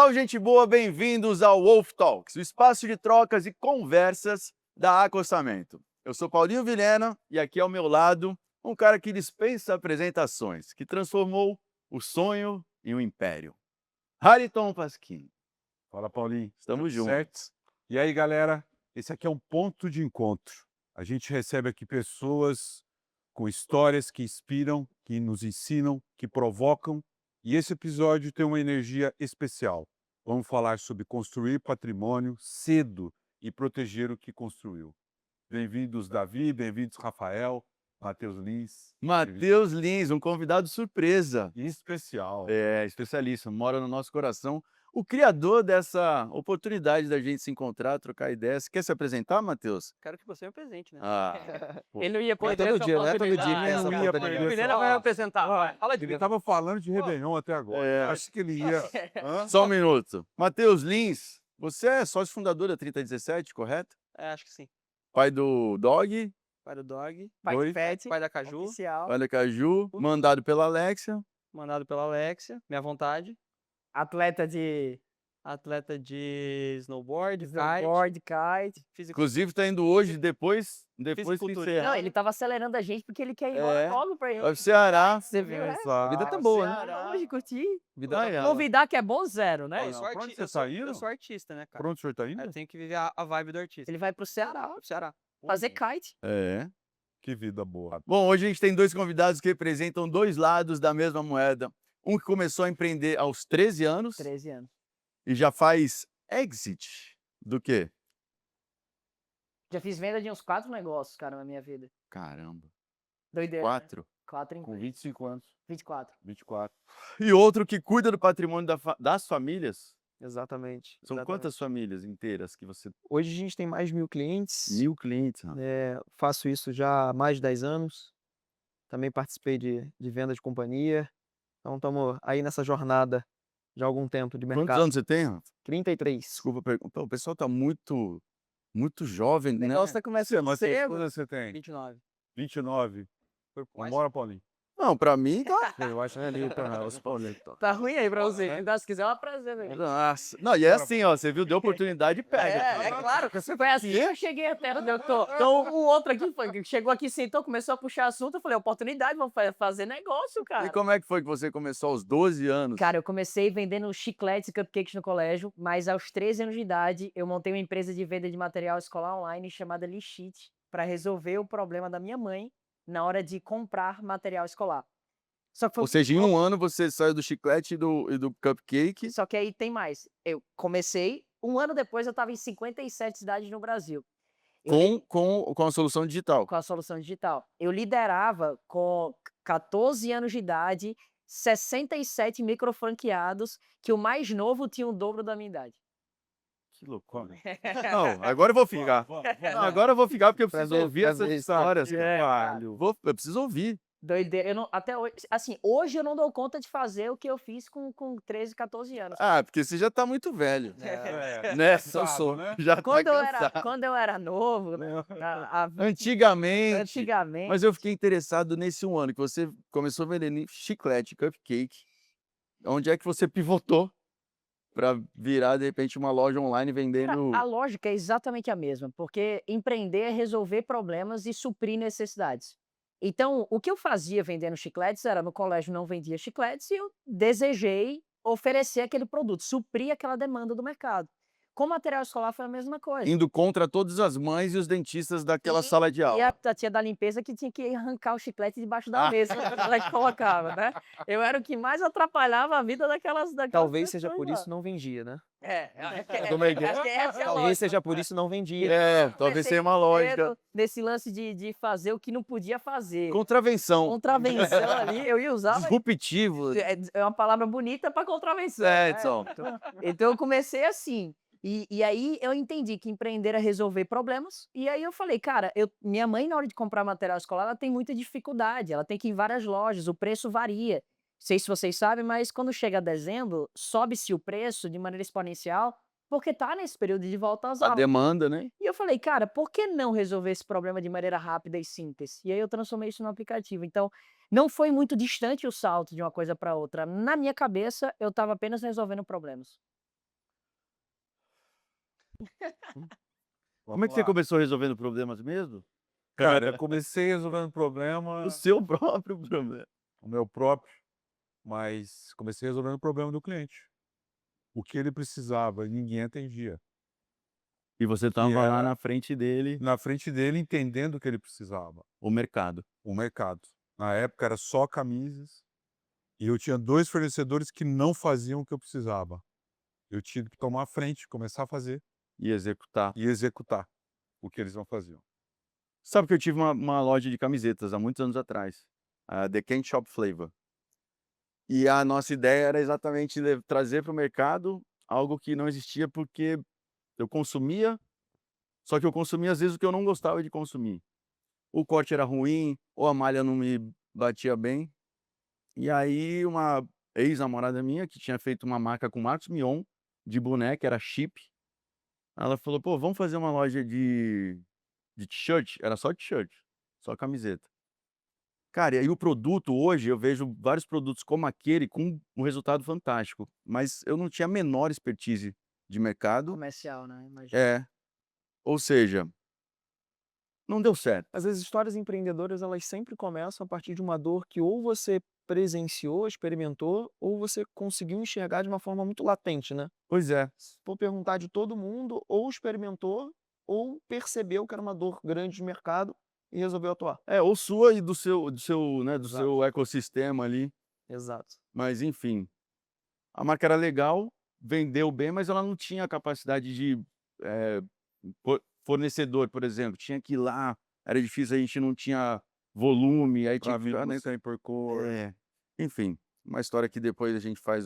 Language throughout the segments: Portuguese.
Salve, gente boa, bem-vindos ao Wolf Talks, o espaço de trocas e conversas da Acostamento. Eu sou Paulinho Vilhena e aqui ao meu lado um cara que dispensa apresentações, que transformou o sonho em um império. Hariton Pasquim. Fala, Paulinho. Estamos Tudo juntos. certo? E aí, galera? Esse aqui é um ponto de encontro. A gente recebe aqui pessoas com histórias que inspiram, que nos ensinam, que provocam. E esse episódio tem uma energia especial. Vamos falar sobre construir patrimônio cedo e proteger o que construiu. Bem-vindos, Davi. Bem-vindos, Rafael. Matheus Lins. Matheus Lins, um convidado surpresa. Especial. É, especialista, mora no nosso coração. O criador dessa oportunidade da gente se encontrar, trocar ideias. Quer se apresentar, Matheus? Quero que você me apresente, né? Ah, pô. Ele não ia Não é perder todo essa dia, não é todo dia que oportunidade. tem essa Não ia oportunidade. perder O Vilhena vai apresentar. Vai, fala de Ele mim. estava falando de Réveillon até agora. É. Acho que ele ia... Hã? Só um minuto. Matheus Lins, você é sócio fundador da 3017, correto? É, acho que sim. Pai do Dog, Pai do Dog, Pai Oi. de Pet, pai da Caju, oficial, pai da Caju, mandado pela Alexia. mandado pela Alexia, minha vontade. atleta de Atleta de snowboard, kite, snowboard, kite. Inclusive tá indo hoje, depois que Fisiculturista. encerrar, Não, ele tava acelerando a gente porque ele quer ir embora É. logo pra vai ele. pro Ceará. Você viu, né? A vida tá boa, né? Hoje, curtir. Vida Aí, ó. Convidar que é bom zero, né? Eu sou Pra onde artista. você tá indo? Eu sou artista, né, cara? Por onde o senhor está Aí indo? eu tenho que viver a vibe do artista. Ele vai pro Ceará Pro Ceará. fazer kite. É. Que vida boa. Bom, hoje a gente tem dois convidados que representam dois lados da mesma moeda. Um que começou a empreender aos 13 anos 13 anos. e já faz exit do quê? Já fiz venda de uns 4 negócios, cara, na minha vida. Caramba, Doideira. Né? 4. 4 em Com 25 anos, 24. 24. E outro que cuida do patrimônio das famílias. Exatamente. São quantas famílias inteiras que você... Hoje a gente tem mais de 1.000 clientes. 1000 clientes. rapaz. Faço isso já há mais de 10 anos. Também participei de venda de companhia. Então estamos aí nessa jornada de algum tempo de Quantos mercado. anos você tem, Rafa? 33. Desculpa perguntar. O pessoal tá muito jovem, O né? negócio tá começando Mas quantos cedo. anos você tem? 29. 29. Vambora, Paulinho. Não, pra mim tá... Eu acho que é ali para os Paulinho. Tá ruim aí pra você. Se quiser, eu apresento aí. Nossa. Não, e é assim, ó, você viu, deu oportunidade, pega. É claro, que você foi assim. Eu cheguei até onde eu tô. Então, um outro aqui foi, chegou aqui, sentou, começou a puxar assunto. Eu falei, oportunidade, vamos fazer negócio, E cara. como é que foi que você começou aos 12 anos? Cara, eu comecei vendendo chicletes e cupcakes no colégio, mas aos 13 anos de idade, eu montei uma empresa de venda de material escolar online chamada Lixit, para resolver o problema da minha mãe na hora de comprar material escolar. Só que foi Ou seja, em um ano você saiu do chiclete e do cupcake. Só que aí tem mais. Eu comecei, um ano depois eu estava em 57 cidades no Brasil. Eu Com a solução digital. com a solução digital. Eu liderava com 14 anos de idade, 67 microfranqueados, que o mais novo tinha o dobro da minha idade. Que loucura. Não, agora eu vou ficar. Não, agora eu vou ficar porque eu preciso ver- ouvir pra essas ver histórias. É, cara. Eu preciso ouvir. Doideira. Eu não, até hoje, assim, hoje eu não dou conta de fazer o que eu fiz com 13, 14 anos. Ah, porque você já tá muito velho. É. Né? Cansado, né? Já tá cansado. Quando eu era novo, né, Antigamente. antigamente. Mas eu fiquei interessado nesse um ano que você começou vendendo chiclete, cupcake. Onde é que você pivotou para virar, de repente, uma loja online Cara, vendendo... a lógica é exatamente a mesma, porque empreender é resolver problemas e suprir necessidades. Então, o que eu fazia vendendo chicletes era, no colégio não vendia chicletes e eu desejei oferecer aquele produto, suprir aquela demanda do mercado. Com material escolar foi a mesma coisa. Indo contra todas as mães e os dentistas daquela sala de E aula. a tia da limpeza que tinha que arrancar o chiclete debaixo Ah. da mesa quando ela colocava, né? Eu era o que mais atrapalhava a vida daquelas Talvez seja pessoas por lá. isso não vendia, né? Como é que é? Acho que essa é a Talvez lógica. seja por isso não vendia. É, talvez Comecei tenha uma lógica. cedo nesse lance de fazer o que não podia fazer. Contravenção. Contravenção ali, eu ia usar, mas Disruptivo. é uma palavra bonita para contravenção. É, né? Edson. Então eu comecei assim. E aí eu entendi que empreender é resolver problemas. E aí eu falei, cara, minha mãe, na hora de comprar material escolar, ela tem muita dificuldade. Ela tem que ir em várias lojas, o preço varia. Não sei se vocês sabem, mas quando chega dezembro, sobe-se o preço de maneira exponencial, porque tá nesse período de volta às A aulas. demanda, né? E eu falei, cara, por que não resolver esse problema de maneira rápida e simples? E aí eu transformei isso no aplicativo. Então, não foi muito distante o salto de uma coisa para outra. Na minha cabeça, eu estava apenas resolvendo problemas. Como é que você começou resolvendo problemas mesmo? Cara, eu comecei resolvendo problema, O seu próprio problema. o meu próprio, mas comecei resolvendo o problema do cliente. O que ele precisava, ninguém atendia. E você Que estava lá era na frente dele, na frente dele, entendendo o que ele precisava, o mercado. o mercado. Na época era só camisas, e eu tinha 2 fornecedores que não faziam o que eu precisava. Eu tive que tomar a frente, começar a fazer E executar. e executar o que eles não faziam. Sabe que eu tive uma loja de camisetas há muitos anos atrás, a The Candy Shop Flavor. E a nossa ideia era exatamente trazer para o mercado algo que não existia, porque eu consumia, só que eu consumia às vezes o que eu não gostava de consumir. O corte era ruim, ou a malha não me batia bem. E aí uma ex-namorada minha, que tinha feito uma marca com Marcos Mion, de boneca, era chip, ela falou: "Pô, vamos fazer uma loja de t-shirt?" Era só t-shirt, só camiseta. Cara, e aí o produto hoje, eu vejo vários produtos como aquele com um resultado fantástico, mas eu não tinha a menor expertise de mercado. Comercial, né, imagino. É, ou seja, não deu certo. Às vezes, histórias empreendedoras, elas sempre começam a partir de uma dor que ou você presenciou, experimentou, ou você conseguiu enxergar de uma forma muito latente, né? Pois é. Se for perguntar de todo mundo, ou experimentou, ou percebeu que era uma dor grande de mercado e resolveu atuar. É, ou sua e do seu, né, do Exato. seu ecossistema ali, Exato. mas enfim. A marca era legal, vendeu bem, mas ela não tinha a capacidade de, eh, fornecedor, por exemplo, tinha que ir lá, era difícil, a gente não tinha volume, aí tinha Para que mim, ficar, né, sem por cor. enfim, uma história que depois a gente faz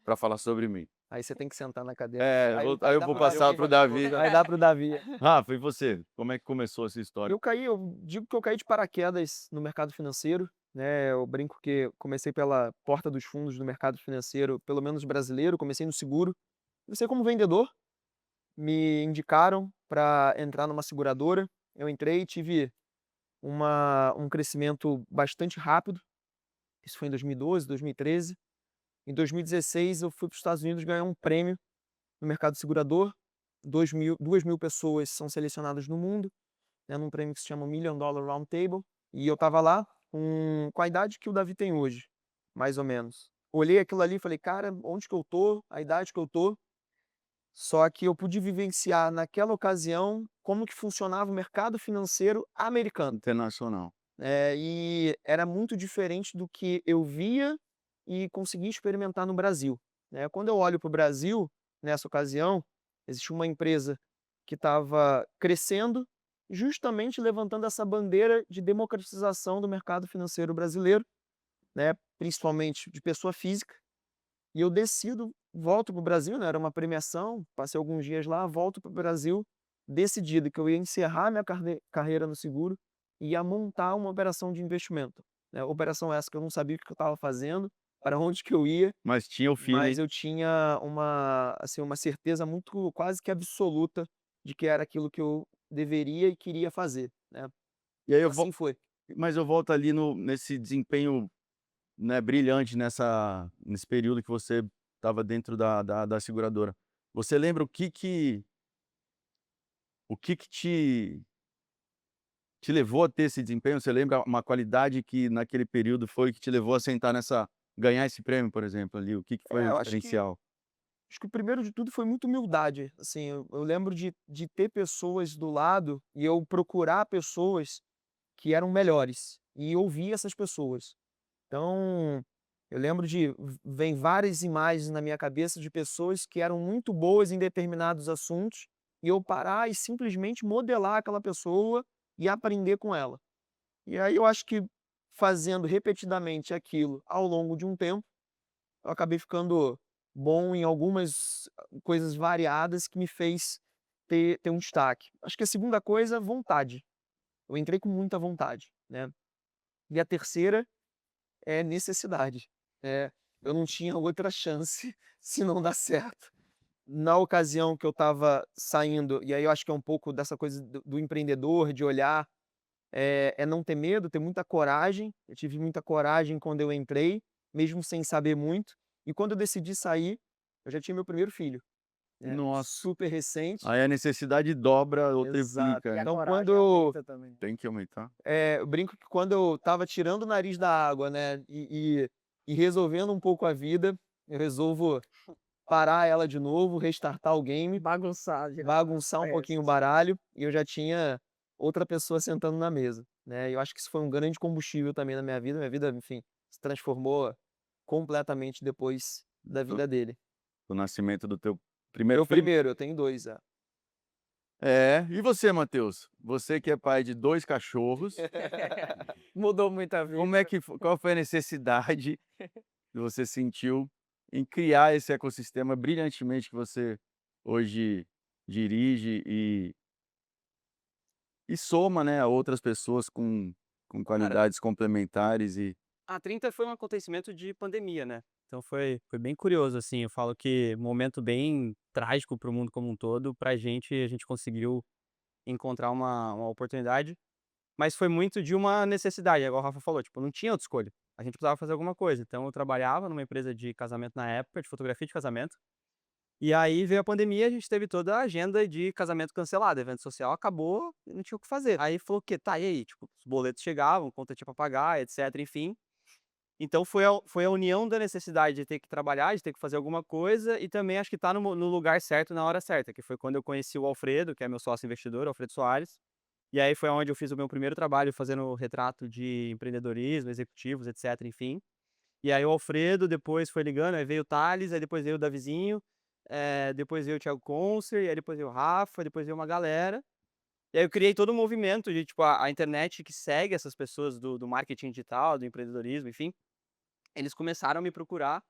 para falar sobre mim. Aí você tem que sentar na cadeira. Aí eu dá vou pro Davi. passar pro Davi. Vai dar pro Davi. Rafa, e você? Como é que começou essa história? Eu digo que eu caí de paraquedas no mercado financeiro, né? Eu brinco que comecei pela porta dos fundos do mercado financeiro, pelo menos brasileiro, comecei no seguro. Comecei como vendedor, me indicaram para entrar numa seguradora. Eu entrei, tive um crescimento bastante rápido. Isso foi em 2012, 2013. Em 2016, eu fui para os Estados Unidos ganhar um prêmio no mercado segurador. 2.000 pessoas são selecionadas no mundo, né, num prêmio que se chama Million Dollar Round Table. E eu estava lá com a idade que o Davi tem hoje, mais ou menos. Olhei aquilo ali e falei, cara, onde que eu tô? A idade que eu tô. Só que eu pude vivenciar naquela ocasião como que funcionava o mercado financeiro americano. Internacional. E era muito diferente do que eu via e conseguia experimentar no Brasil, né. Quando eu olho para o Brasil, nessa ocasião, existia uma empresa que estava crescendo, justamente levantando essa bandeira de democratização do mercado financeiro brasileiro, né, principalmente de pessoa física. E eu decido, volto para o Brasil, né, era uma premiação, passei alguns dias lá, volto para o Brasil, decidido que eu ia encerrar minha carreira no seguro e ia montar uma operação de investimento, né, operação essa que eu não sabia o que eu estava fazendo, para onde que eu ia, Mas tinha o feeling. mas eu tinha assim, uma certeza muito quase que absoluta de que era aquilo que eu deveria e queria fazer, né. E aí Assim foi. mas eu volto ali nesse desempenho, né, brilhante nesse período que você estava dentro da seguradora. Você lembra o que que te levou a ter esse desempenho? Você lembra uma qualidade que naquele período foi que te levou a sentar ganhar esse prêmio, por exemplo, ali, o que que foi o Eu diferencial? acho que o primeiro de tudo foi muita humildade, assim, eu lembro de ter pessoas do lado e eu procurar pessoas que eram melhores, e ouvir essas pessoas. Então, eu lembro vem várias imagens na minha cabeça de pessoas que eram muito boas em determinados assuntos, e eu parar e simplesmente modelar aquela pessoa e aprender com ela. E aí eu acho que fazendo repetidamente aquilo ao longo de um tempo, eu acabei ficando bom em algumas coisas variadas que me fez ter um destaque. Acho que a segunda coisa, vontade. Eu entrei com muita vontade, né. E a terceira é necessidade. Eu não tinha outra chance se não dar certo. Na ocasião que eu estava saindo, e aí eu acho que é um pouco dessa coisa do empreendedor, de olhar, é não ter medo, ter muita coragem. Eu tive muita coragem quando eu entrei, mesmo sem saber muito. E quando eu decidi sair, eu já tinha meu primeiro filho. né, Nossa. super recente. Aí a necessidade dobra ou Exato. triplica, E a né? Então, coragem quando aumenta também. Tem que aumentar. eu brinco que quando eu estava tirando o nariz da água, né, e resolvendo um pouco a vida, eu resolvo parar ela de novo, restartar o game, Bagunçar já. bagunçar um pouquinho o baralho, e eu já tinha outra pessoa sentando na mesa, né. E eu acho que isso foi um grande combustível também na minha vida. Minha vida, enfim, se transformou completamente depois da Do vida dele. do nascimento do teu primeiro Meu filho. primeiro, eu tenho 2, é. É. E você, Matheus? Você que é pai de 2 cachorros, Mudou muito a vida. como é que fo qual foi a necessidade que você sentiu em criar esse ecossistema brilhantemente que você hoje dirige e soma, né, a outras pessoas com Cara, qualidades complementares e a 30 foi um acontecimento de pandemia, né. Então foi bem curioso, assim, eu falo que momento bem trágico para o mundo como um todo, pra gente, a gente conseguiu encontrar uma oportunidade, mas foi muito de uma necessidade, igual o Rafa falou, tipo, não tinha outra escolha, a gente precisava fazer alguma coisa. Então eu trabalhava numa empresa de casamento na época, de fotografia de casamento, e aí veio a pandemia, a gente teve toda a agenda de casamento cancelada, evento social acabou, não tinha o que fazer. Aí falou o quê? Tá, e aí? Tipo, os boletos chegavam, conta tinha pra pagar, etc, enfim. Então foi a união da necessidade de ter que trabalhar, de ter que fazer alguma coisa, e também acho que tá no lugar certo, na hora certa, que foi quando eu conheci o Alfredo, que é meu sócio investidor, o Alfredo Soares. E aí foi onde eu fiz o meu primeiro trabalho fazendo retrato de empreendedorismo, executivos, etc, enfim. E aí o Alfredo depois foi ligando, aí veio o Thales, aí depois veio o Davizinho, depois veio o Thiago Concer, e aí depois veio o Rafa, depois veio uma galera. E aí eu criei todo um movimento de, tipo, a internet que segue essas pessoas do marketing digital, do empreendedorismo, enfim. Eles começaram a me procurar,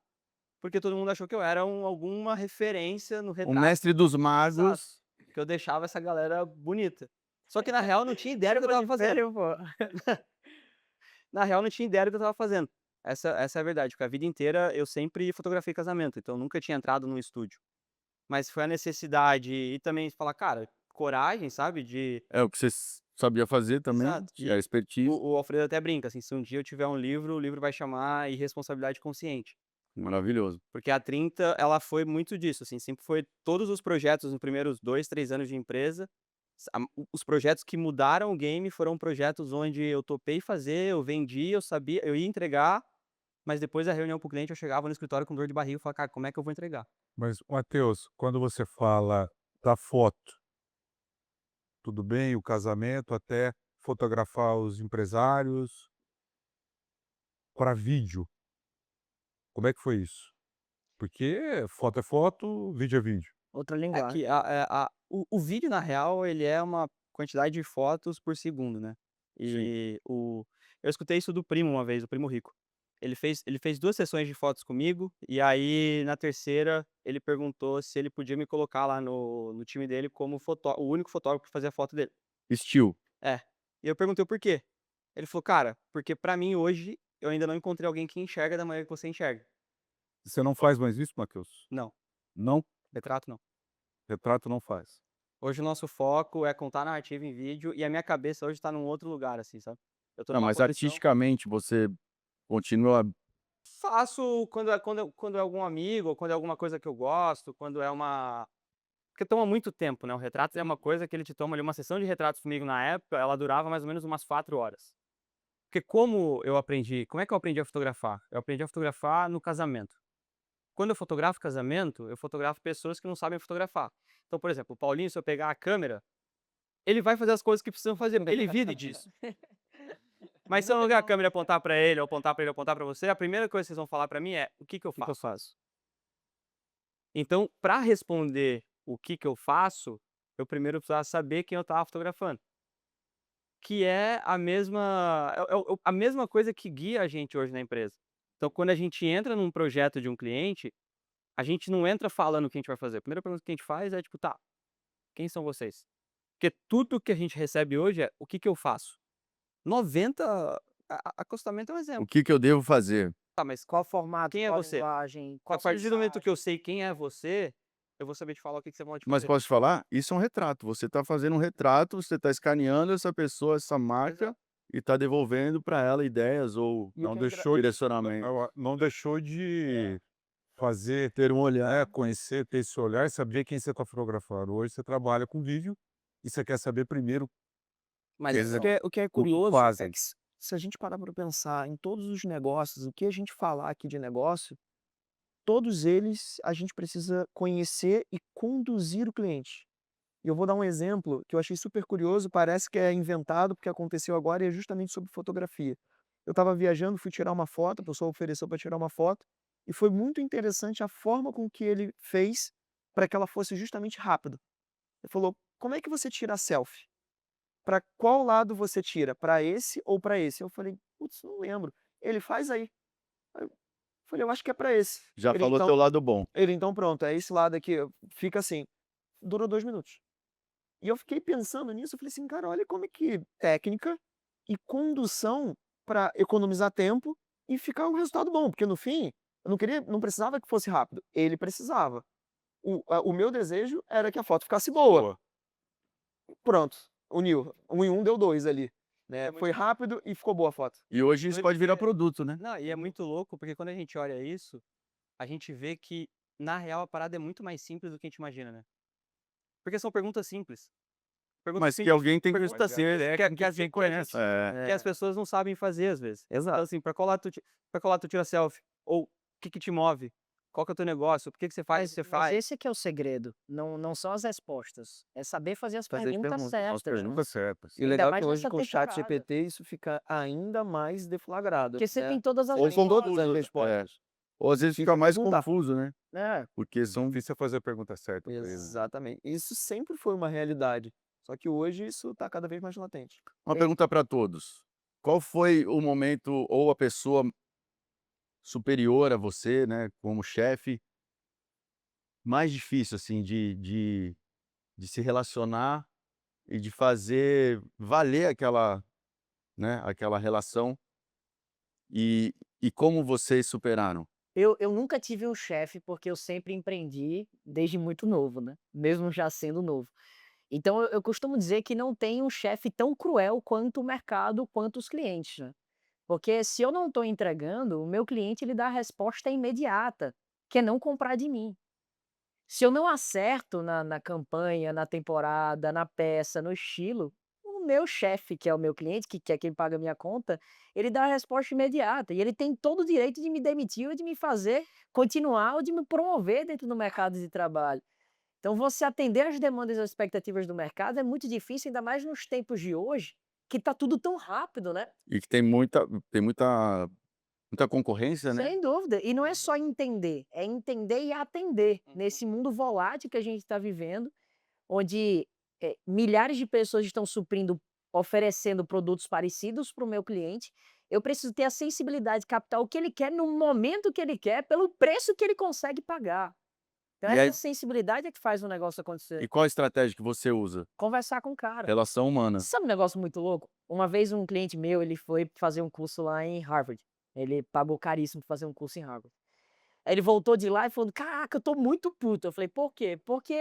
porque todo mundo achou que eu era alguma referência no o retrato. mestre dos Exato. magos. Que eu deixava essa galera bonita. Só que na real eu não tinha ideia do que eu estava fazendo. Sério, pô. Na real eu não tinha ideia do que eu estava fazendo. Essa é a verdade, porque a vida inteira eu sempre fotografei casamento, então eu nunca tinha entrado num estúdio. Mas foi a necessidade e também falar: "Cara, coragem", sabe, de É o que você sabia fazer também, exato, e a expertise. o Alfredo até brinca, assim: "Se um dia eu tiver um livro, o livro vai chamar Irresponsabilidade Consciente". Maravilhoso. Porque a 30 ela foi muito disso, assim, sempre foi todos os projetos nos primeiros 2, 3 anos de empresa, os projetos que mudaram o game foram projetos onde eu topei fazer, eu vendi, eu sabia eu ia entregar, mas depois da reunião com o cliente eu chegava no escritório com dor de barriga e falava: "Cara, como é que eu vou entregar?". Mas, Matheus, quando você fala da foto, tudo bem, o casamento, até fotografar os empresários, para vídeo, como é que foi isso? Porque foto é foto, vídeo é vídeo. Outra É linguagem. que o vídeo na real ele é uma quantidade de fotos por segundo, né. Sim. Eu escutei isso do primo uma vez, o primo rico. Ele fez 2 sessões de fotos comigo, e aí na terceira ele perguntou se ele podia me colocar lá no time dele como o único fotógrafo que fazia foto dele. Estilo. É. E eu perguntei o porquê. Ele falou: "Cara, porque pra mim hoje eu ainda não encontrei alguém que enxerga da maneira que você enxerga". Você não faz mais isso, Matheus? Não, Não? retrato não. Retrato não faz. Hoje o nosso foco é contar narrativa em vídeo e a minha cabeça hoje tá num outro lugar, assim, sabe. Eu tô Não, numa mas posição artisticamente você continua faço quando é algum amigo ou quando é alguma coisa que eu gosto, quando é uma porque toma muito tempo, né, o retrato é uma coisa que ele te toma ali uma sessão de retratos comigo na época, ela durava mais ou menos umas 4 horas. Porque como é que eu aprendi a fotografar? Eu aprendi a fotografar no casamento. Quando eu fotografo casamento, eu fotografo pessoas que não sabem fotografar. Então, por exemplo, o Paulinho, se eu pegar a câmera, ele vai fazer as coisas que precisam fazer, ele vive disso. Mas se eu não ligar a câmera e apontar pra ele, ou apontar pra ele, ou apontar pra você, a primeira coisa que vocês vão falar pra mim é: "O que que eu O que que eu faço?". faço? Então, pra responder o que que eu faço, eu primeiro precisava saber quem eu estava fotografando. Que é a mesma coisa que guia a gente hoje na empresa. Então, quando a gente entra num projeto de um cliente, a gente não entra falando o que a gente vai fazer. A primeira pergunta que a gente faz é tipo: "Tá, quem são vocês?". Porque tudo que a gente recebe hoje é: "O que que eu faço?". 90 acostamento é um o exemplo. que eu devo fazer? Tá, mas Qual formato, quem é qual você? linguagem, A qual partir do momento que mensagem? eu sei quem é você, eu vou saber te falar o que que você pode Mas fazer. posso te falar? Isso é um retrato. Você está fazendo um retrato, você está escaneando essa pessoa, essa marca, Exato. e está devolvendo para ela ideias ou E o Não que é deixou de direcionamento. não deixou de fazer, Ter um olhar. conhecer, ter esse olhar e saber quem você está fotografando. Hoje você trabalha com vídeo e você quer saber primeiro Mas Eles O que é o que curioso é fazem. que se a gente parar para pensar em todos os negócios, o que a gente falar aqui de negócio, todos eles a gente precisa conhecer e conduzir o cliente. E eu vou dar um exemplo que eu achei super curioso, parece que é inventado porque aconteceu agora e é justamente sobre fotografia. Eu estava viajando, fui tirar uma foto, a pessoa ofereceu para tirar uma foto e foi muito interessante a forma com que ele fez para que ela fosse justamente rápida. Ele falou: "Como é que você tira a selfie? Para qual lado você tira? Para esse ou para esse?" Eu falei: "Putz, não lembro". Ele: "Faz aí". Aí eu falei: "Eu acho que é para esse". Já falou teu lado bom. Então pronto, é esse lado aqui, fica assim. Durou 2 minutos. E eu fiquei pensando nisso, eu falei assim: "Cara, olha como é que técnica e condução para economizar tempo e ficar um resultado bom", porque no fim, eu não precisava que fosse rápido, ele precisava. O meu desejo era que a foto ficasse boa. Boa. Pronto, uniu. 1 em 1 deu 2 ali, né. É muito Foi rápido e ficou boa a foto. E hoje isso pode virar Porque produto, né? não, e é muito louco, porque quando a gente olha isso, a gente vê que, na real, a parada é muito mais simples do que a gente imagina, né. Porque são perguntas simples. Perguntas Mas que simples, alguém tem que perguntas fazer, simples é que com que as quem que a conhece. gente É. que as pessoas não sabem fazer às vezes. Então, Exato. assim, pra qual lado tu tira selfie? Ou o que te move? Qual que é o teu negócio? Por que você faz o que você Mas faz? esse é que é o segredo, não são as respostas, é saber fazer as Fazer as perguntas perguntas. São as certas, né. perguntas certas. E o Ainda legal é que mais hoje nessa com o chat temporada. GPT isso fica ainda mais deflagrado, Porque você né. tem todas as Ou Tem todas respostas. as confuso, respostas. ou às vezes Fica fica mais não dá. confuso, né? É, Porque O são difícil é fazer a pergunta certa para eles. Exatamente. Isso sempre foi uma realidade, só que hoje isso está cada vez mais latente. uma pergunta para todos. Qual foi o momento ou a pessoa superior a você, né, como chefe, mais difícil, assim, de se relacionar e de fazer valer aquela, né, aquela relação e como vocês superaram? eu nunca tive um chefe, porque eu sempre empreendi desde muito novo, né, mesmo já sendo novo. Então eu costumo dizer que não tem um chefe tão cruel quanto o mercado, quanto os clientes, né. Porque se eu não estou entregando, o meu cliente ele dá a resposta imediata, que é não comprar de mim. Se eu não acerto na campanha, na temporada, na peça, no estilo, o meu chefe, que é o meu cliente, que é quem paga a minha conta, ele dá a resposta imediata e ele tem todo o direito de me demitir ou de me fazer continuar ou de me promover dentro do mercado de trabalho. Então você atender às demandas e às expectativas do mercado é muito difícil, ainda mais nos tempos de hoje, que está tudo tão rápido, né? E que tem muita concorrência, né? Sem dúvida. E não é só entender, é entender e atender nesse mundo volátil que a gente está vivendo, onde milhares de pessoas estão suprindo, oferecendo produtos parecidos para o meu cliente. Eu preciso ter a sensibilidade de captar o que ele quer no momento que ele quer, pelo preço que ele consegue pagar. Então, E essa aí sensibilidade é que faz o negócio acontecer. e qual a estratégia que você usa? Conversar com o cara. Relação humana. Sabe um negócio muito louco? Uma vez um cliente meu, ele foi fazer um curso lá em Harvard. Ele pagou caríssimo pra fazer um curso em Harvard. Aí ele voltou de lá e falou: "Caraca, eu tô muito puto". Eu falei: "Por quê?". "Porque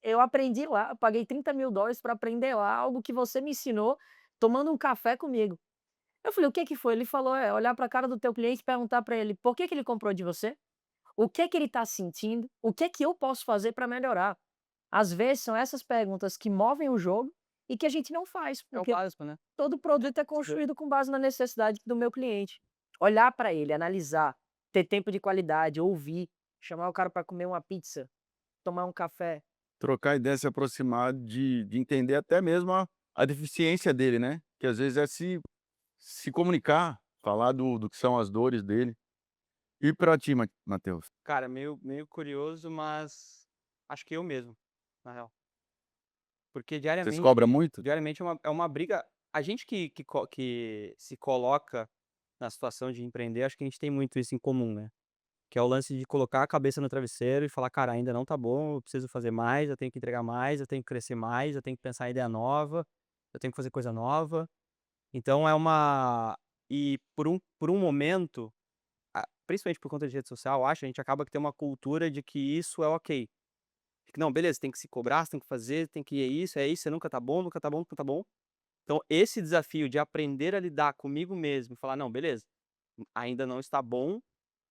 eu aprendi lá, eu paguei $30.000 para aprender lá algo que você me ensinou tomando um café comigo". Eu falei: "O que que foi?". Ele falou: "É olhar pra cara do teu cliente e perguntar pra ele por que que ele comprou de você, o que que ele tá sentindo, o que que eu posso fazer pra melhorar". Às vezes são essas perguntas que movem o jogo e que a gente não faz, É o porque básico, né. todo produto é construído com base na necessidade do meu cliente. Olhar para ele, analisar, ter tempo de qualidade, ouvir, chamar o cara para comer uma pizza, tomar um café. Trocar ideia, se aproximar de entender até mesmo a deficiência dele, né? Que às vezes é se comunicar, falar do que são as dores dele. E pra ti, Matheus? Cara, meio curioso, mas acho que eu mesmo, na real. Porque Você se cobra muito? diariamente é uma briga. A gente que se coloca na situação de empreender, acho que a gente tem muito isso em comum, né. Que é o lance de colocar a cabeça no travesseiro e falar: "Cara, ainda não tá bom, eu preciso fazer mais, eu tenho que entregar mais, eu tenho que crescer mais, eu tenho que pensar em ideia nova, eu tenho que fazer coisa nova". Então é uma e por um momento, principalmente por conta de rede social, eu acho, a gente acaba que tem uma cultura de que isso é ok. Que não, beleza, tem que se cobrar, você tem que fazer, tem que é isso, você nunca tá bom, nunca tá bom, nunca tá bom. Então esse desafio de aprender a lidar comigo mesmo e falar: "Não, beleza, ainda não está bom,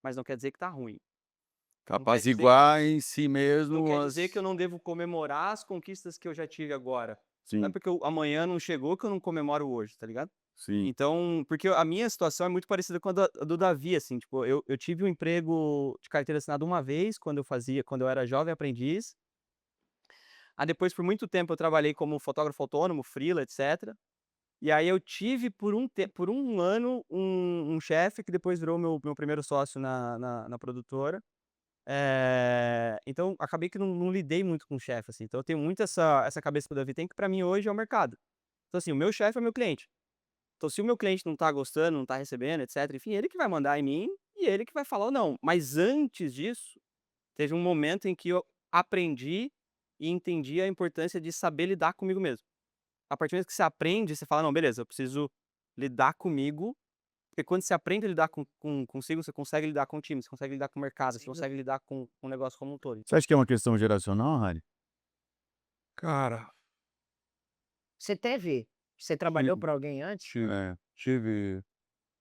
mas não quer dizer que tá ruim". Apaziguar em si mesmo Não quer as... dizer que eu não devo comemorar as conquistas que eu já tive agora. Não é Sim, porque amanhã não chegou que eu não comemoro hoje, tá ligado? sim. Então, porque a minha situação é muito parecida com a do Davi, assim, tipo, eu tive um emprego de carteira assinada uma vez, quando eu era jovem aprendiz. Aí depois, por muito tempo, eu trabalhei como fotógrafo autônomo, freela, etc. E aí eu tive por um ano um chefe que depois virou meu primeiro sócio na produtora. Então acabei que não lidei muito com o chefe, assim. Então eu tenho muito essa cabeça que o Davi tem, que pra mim hoje é o mercado. Então assim, o meu chefe é o meu cliente. Então se o meu cliente não tá gostando, não tá recebendo, etc, enfim, ele que vai mandar em mim e ele que vai falar ou não. Mas antes disso, teve um momento em que eu aprendi e entendi a importância de saber lidar comigo mesmo. A partir do momento que você aprende, você fala: "Não, beleza, eu preciso lidar comigo", porque quando você aprende a lidar consigo, você consegue lidar com o time, você consegue lidar com o mercado, você consegue lidar com o negócio como um todo. Você acha que é uma questão geracional, Harry? Cara, Você teve? Você trabalhou tive, para alguém antes? tive,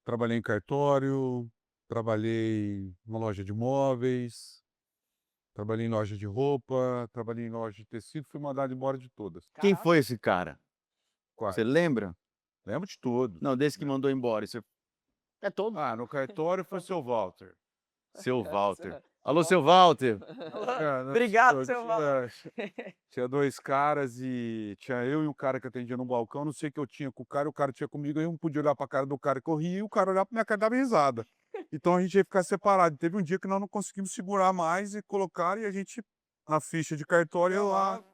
trabalhei em cartório, trabalhei numa loja de móveis, trabalhei em loja de roupa, trabalhei em loja de tecido, fui mandado embora de todas. Quem foi esse cara? Quase. Você lembra? Lembro de todos. Não, desse que mandou embora. Você... É todo. Ah, no cartório foi seu Walter. Seu Walter. Alô, seu Walter. Obrigado, Eu seu tinha dois caras e tinha eu e um cara que atendia no balcão, não sei o que eu tinha com o cara tinha comigo, aí eu não podia olhar pra cara do cara que eu ria e o cara olhava pra minha cara e dava risada. Então a gente ia ficar separado. Teve um dia que nós não conseguimos segurar mais e colocaram e a gente, na ficha de cartório, eu lá,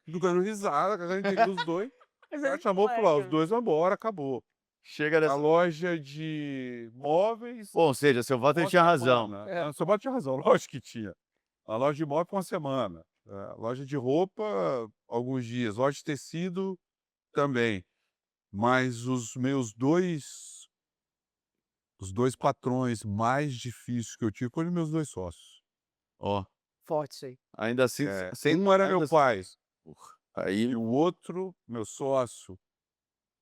dando risada, com a gente dos dois. O cara chamou e falou: "Ó, os dois vão embora, acabou." Chega A dessa... loja de móveis. Bom, ou seja, seu Walter Uma tinha razão. semana. O seu tinha razão, lógico que tinha. A loja de móvel foi uma semana. Loja de roupa, alguns dias. Loja de tecido, também. Mas os dois patrões mais difíceis que eu tive foram os meus dois sócios. Ó, Forte isso aí. ainda assim, sem... Um era meu pai Porra, aí, e o outro, meu sócio.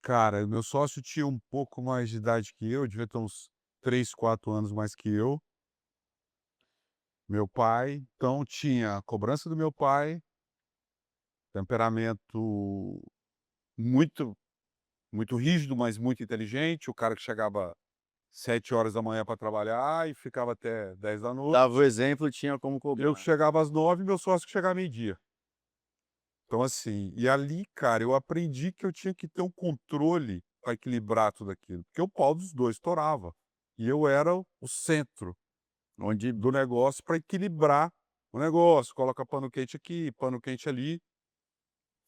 Cara, meu sócio tinha um pouco mais de idade que eu, devia ter uns 3, 4 anos mais que eu. Meu pai, então tinha a cobrança do meu pai, temperamento muito muito rígido, mas muito inteligente, o cara que chegava 7 horas da manhã para trabalhar e ficava até 10 da noite. dava o exemplo e tinha como Eu cobrar. que chegava às 9 e meu sócio que chegava meio-dia. Então assim, e ali, cara, eu aprendi que eu tinha que ter um controle para equilibrar tudo aquilo, porque o pau dos dois estourava, e eu era o centro Onde... do negócio para equilibrar o negócio, coloca pano quente aqui, pano quente ali.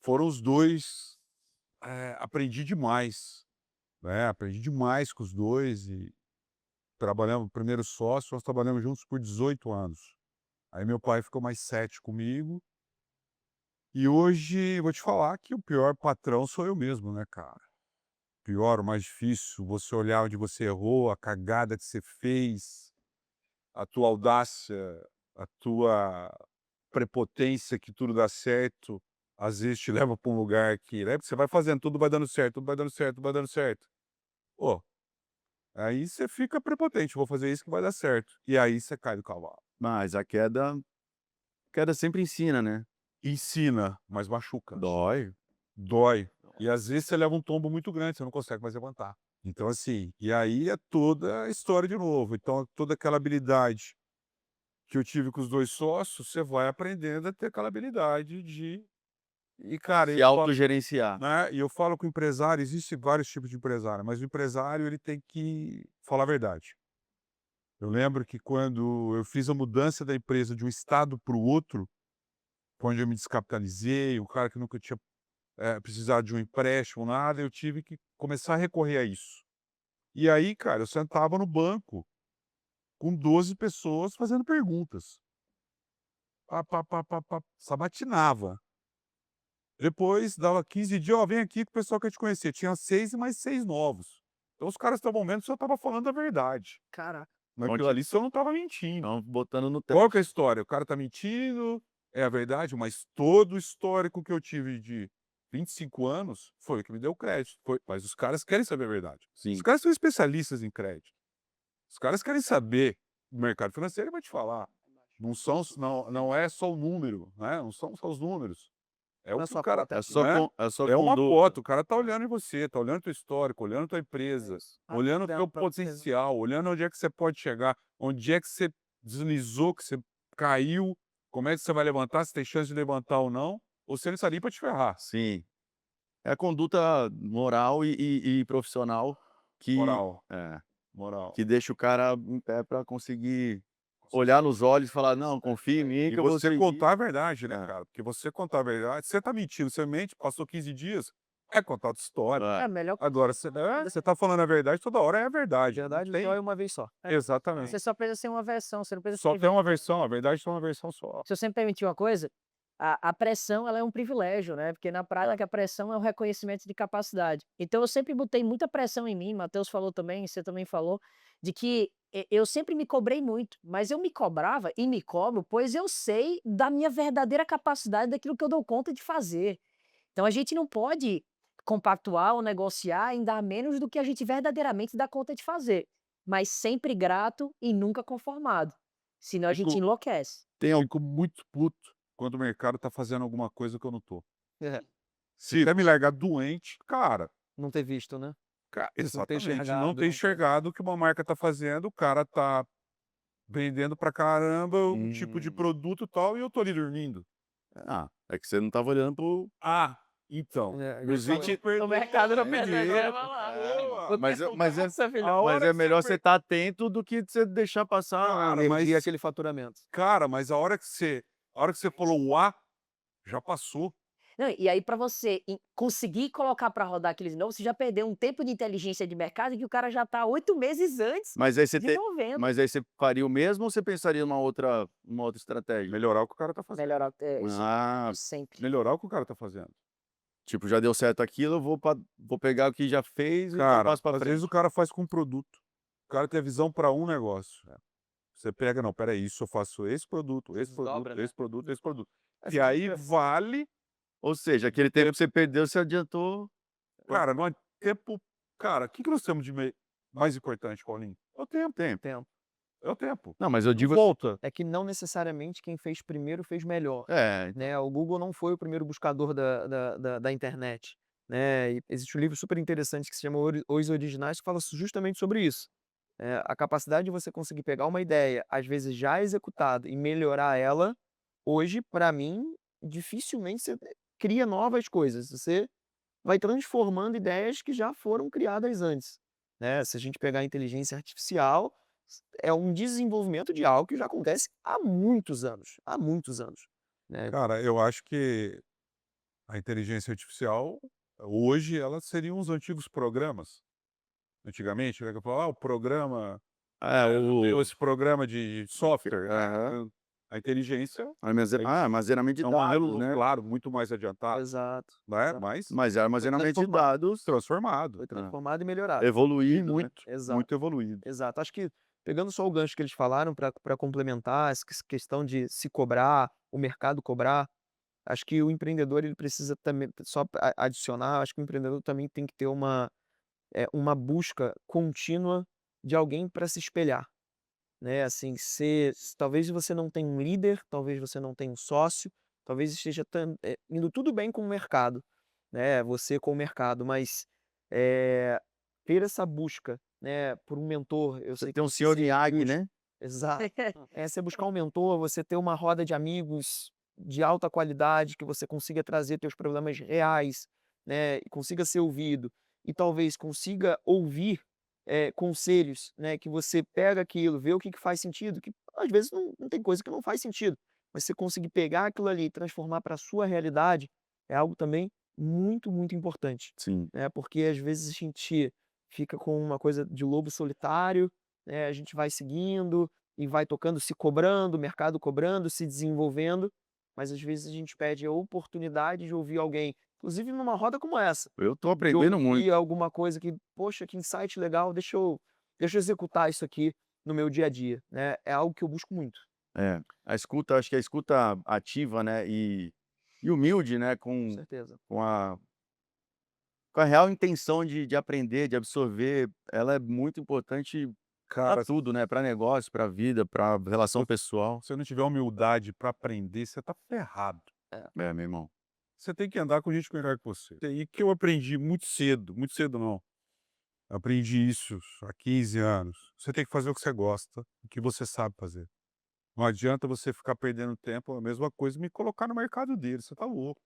Foram os dois, aprendi demais, né, aprendi demais com os dois e trabalhamos primeiro sócio, nós trabalhamos juntos por 18 anos. Aí meu pai ficou mais 7 comigo, e hoje vou te falar que o pior patrão sou eu mesmo, né, cara. O pior, o mais difícil, você olhar onde você errou, a cagada que você fez, a tua audácia, a tua prepotência que tudo dá certo, às vezes te leva para um lugar que, né, você vai fazendo, tudo vai dando certo, tudo vai dando certo, tudo vai dando certo. Pô, aí você fica prepotente, vou fazer isso que vai dar certo. E aí você cai do cavalo. Mas a queda sempre ensina, né? Ensina, mas machuca. Dói. Dói. E às vezes você leva um tombo muito grande, você não consegue mais levantar. Então, assim, e aí é toda a história de novo. Então, toda aquela habilidade que eu tive com os dois sócios, você vai aprendendo a ter aquela habilidade de. E, cara, Se eu falo, autogerenciar. né? E eu falo com o empresário, existe vários tipos de empresário, mas o empresário ele tem que falar a verdade. Eu lembro que quando eu fiz a mudança da empresa de um estado para o outro, foi onde eu me descapitalizei, o cara que nunca tinha precisado de um empréstimo, nada, eu tive que começar a recorrer a isso. E aí, cara, eu sentava no banco com 12 pessoas fazendo perguntas. Pá, pá, pá, pá, pá, sabatinava. Depois dava 15 dias, ó, vem aqui que o pessoal quer te conhecer. Tinha 6 e mais 6 novos. Então os caras estavam vendo se eu estava falando a verdade. Caraca. Naquilo ali se eu não estava mentindo. Estão botando no Qual teste. que é a história? O cara tá mentindo, é a verdade, mas todo o histórico que eu tive de 25 anos foi o que me deu crédito. Mas os caras querem saber a verdade. Sim. Os caras são especialistas em crédito. Os caras querem saber. O mercado financeiro vai te falar. Não é só o número, né? Não são só os números. É o Não é que só o a cara foto, É é só, né? é só É uma conduta. foto, o cara tá olhando em você, tá olhando teu histórico, olhando tua empresa, Tá olhando o dando teu pra você ver. potencial, olhando onde é que você pode chegar, onde é que você deslizou, que você caiu, como é que você vai levantar, se tem chance de levantar ou se ele está ali para te ferrar. Sim. É a conduta moral e profissional que, Moral, é, moral. que deixa o cara em pé para conseguir olhar nos olhos e falar: não, confia em mim E que eu vou você seguir. contar a verdade, né, É. cara? Porque você contar a verdade, você tá mentindo, você mente, passou 15 dias, é contar outra história. É É. a melhor Agora, você tá falando a verdade, toda hora é a verdade. não Verdade, tem- só é uma vez só. Exatamente. Você só precisa ser uma versão, você não precisa Só ser tem uma versão, a verdade tem uma versão só. Se eu sempre permitir uma coisa, a pressão ela é um privilégio, né? Porque na prática a pressão é o reconhecimento de capacidade. Então eu sempre botei muita pressão em mim, Matheus falou também, você também falou, de que eu sempre me cobrei muito, mas eu me cobrava e me cobro, pois eu sei da minha verdadeira capacidade daquilo que eu dou conta de fazer. Então a gente não pode compactuar ou negociar em dar menos do que a gente verdadeiramente dá conta de fazer, mas sempre grato e nunca conformado, senão a gente Fico, enlouquece. fico muito puto quando o mercado tá fazendo alguma coisa que eu não tô. É, Se quer me largar doente, cara, não ter visto, né? exatamente, não enxergado, ter enxergado o que uma marca tá fazendo, o cara tá vendendo pra caramba um tipo de Hum. produto e tal, e eu tô ali dormindo. Ah, é que você não estava olhando pro. Ah, então. É, Os 20 O mercado não perdeu percebe, dinheiro. vai lá. Boa. Mas é, Nossa, filho. A mas hora é que melhor você você estar atento do que você deixar passar. Cara, perdi mas aquele faturamento. cara, mas a hora que você falou o "a", já passou. Não, e aí para você conseguir colocar para rodar aquele de novo, você já perdeu um tempo de inteligência de mercado que o cara já tá 8 meses antes Mas aí desenvolvendo. mas aí você faria o mesmo ou você pensaria numa outra estratégia? Melhorar o que o cara tá fazendo. Melhorar, isso Ah, sempre. Melhorar o que o cara tá fazendo. tipo, já deu certo aquilo, eu vou pegar o que já fez e Cara, passo pra às vezes frente. o cara faz com um produto. O cara tem a visão para um negócio. Você pega, não, espera aí, isso eu faço esse produto, esse produto, Desdobra, né? esse produto, esse produto. É, E aí vale, Ou seja, aquele tempo que você perdeu, você adiantou. cara, não é tempo. Cara, o que nós temos de mais importante, Paulinho? É o tempo. tempo. É o tempo. Não, mas eu digo. Volta. É que não necessariamente quem fez primeiro fez melhor. É, Né? O Google não foi o primeiro buscador da internet. Né? E existe um livro super interessante que se chama Os Originais, que fala justamente sobre isso. A capacidade de você conseguir pegar uma ideia, às vezes já executada, e melhorar ela, hoje, para mim, dificilmente você cria novas coisas. Você vai transformando ideias que já foram criadas antes. Né? Se a gente pegar a inteligência artificial, é um desenvolvimento de algo que já acontece há muitos anos. Há muitos anos. Né? Cara, eu acho que a inteligência artificial, hoje, ela seriam os antigos programas. Antigamente, né, que eu falava, o programa, esse programa de software, Aham. a inteligência armazenamento de é um dados, modelo, né? claro, muito mais adiantado, Exato. né? exato. Mas Mas é armazenamento de transformado. dados transformado, Foi transformado e melhorado. evoluído, né? muito, Exato. muito evoluído. Exato. Acho que, pegando só o gancho que eles falaram para complementar essa questão de se cobrar, o mercado cobrar, acho que o empreendedor ele precisa também, só adicionar, acho que o empreendedor também tem que ter uma busca contínua de alguém para se espelhar. Né? Assim, talvez você não tenha um líder, talvez você não tenha um sócio, talvez esteja indo tudo bem com o mercado, né? Você com o mercado, mas eh, ter essa busca, né, por um mentor, eu Você sei tem um que senhor você Miyagi, busca. né? Exato. Você buscar um mentor, você ter uma roda de amigos de alta qualidade, que você consiga trazer teus problemas reais, né, e consiga ser ouvido, e talvez consiga ouvir conselhos, né, que você pega aquilo, vê o que faz sentido, que às vezes não tem coisa que não faz sentido, mas você conseguir pegar aquilo ali e transformar para a sua realidade é algo também muito, muito importante, Sim. né, porque às vezes a gente fica com uma coisa de lobo solitário, né, a gente vai seguindo e vai tocando, se cobrando, o mercado cobrando, se desenvolvendo, mas às vezes a gente perde a oportunidade de ouvir alguém, inclusive numa roda como essa, Eu tô de aprendendo muito. ouvir alguma coisa que, poxa, que insight legal, deixa eu executar isso aqui no meu dia a dia, né? É algo que eu busco muito. É, acho que a escuta ativa, né, e humilde, né, Com certeza. com a com a real intenção de aprender, de absorver, ela é muito importante, Pra Cara, tudo, né? Pra negócio, pra vida, pra relação pessoal. se você não tiver humildade para aprender, você tá ferrado. É, meu irmão. Você tem que andar com gente melhor que você. E que eu aprendi muito cedo não. Aprendi isso há 15 anos. Você tem que fazer o que você gosta, o que você sabe fazer. Não adianta você ficar perdendo tempo, a mesma coisa me colocar no mercado dele, você tá louco.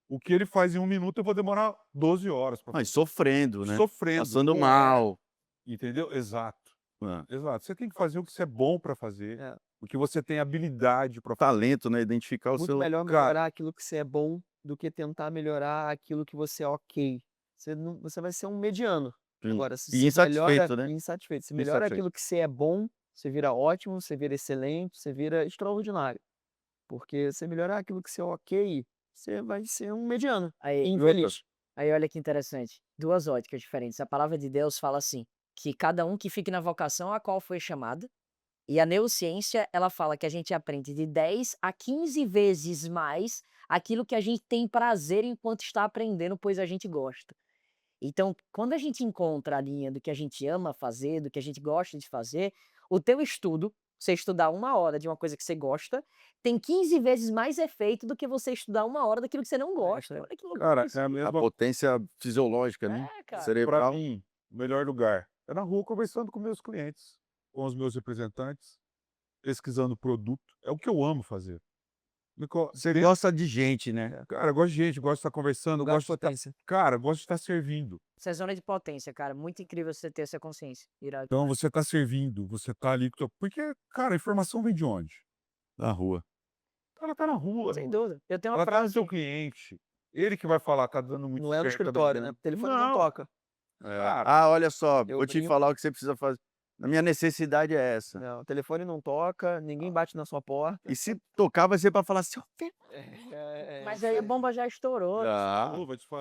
O que ele faz em 1 minuto, eu vou demorar 12 horas para Mas fazer. sofrendo, né? Sofrendo. Passando mal. Entendeu? Exato, É. exato. Você tem que fazer o que você é bom para fazer, É. o que você tem habilidade para fazer. Talento, né? Identificar o Muito seu. melhor cara- melhorar aquilo que você é bom do que tentar melhorar aquilo que você é ok. Você vai ser um mediano. Sim. Agora, se E você insatisfeito, melhora, né? insatisfeito. Se melhora Insatisfeito. aquilo que você é bom, você vira ótimo, você vira excelente, você vira extraordinário. Porque se melhorar aquilo que você é ok, você vai ser um mediano, Aí, infeliz. aí olha que interessante, 2 óticas diferentes. A palavra de Deus fala assim, que cada um que fique na vocação a qual foi chamado, e a neurociência, ela fala que a gente aprende de 10 a 15 vezes mais aquilo que a gente tem prazer enquanto está aprendendo, pois a gente gosta. Então, quando a gente encontra a linha do que a gente ama fazer, do que a gente gosta de fazer, o teu estudo, você estudar 1 hora de uma coisa que você gosta, tem 15 vezes mais efeito do que você estudar 1 hora daquilo que você não gosta. Olha que loucura Cara, isso. é a A mesma potência fisiológica, né? É, cara. Para Cerebral. mim, o melhor lugar é na rua conversando com meus clientes, com os meus representantes, pesquisando produto. É o que eu amo fazer. Você gosta de gente, né? Cara, eu gosto de gente, gosto de estar conversando, Lugar de gosto de estar, potência. cara, eu gosto de estar servindo. Isso é zona de potência, cara. Muito incrível você ter essa consciência. Irado. Então você está servindo, você está ali. Porque, cara, a informação vem de onde? Na rua. Ela tá na rua, Sem dúvida. Eu tenho uma ela tá no frase. seu cliente. Ele que vai falar, tá dando muito Não é no certo, tá escritório, né? vendendo. O telefone não toca. Cara, Ah, olha só, Eu vou te brinco. falar o que você precisa fazer. A minha necessidade é essa. Não, o telefone não toca, ninguém bate na sua porta. E se tocar, vai ser pra falar assim, ó, Mas aí a bomba já estourou. já,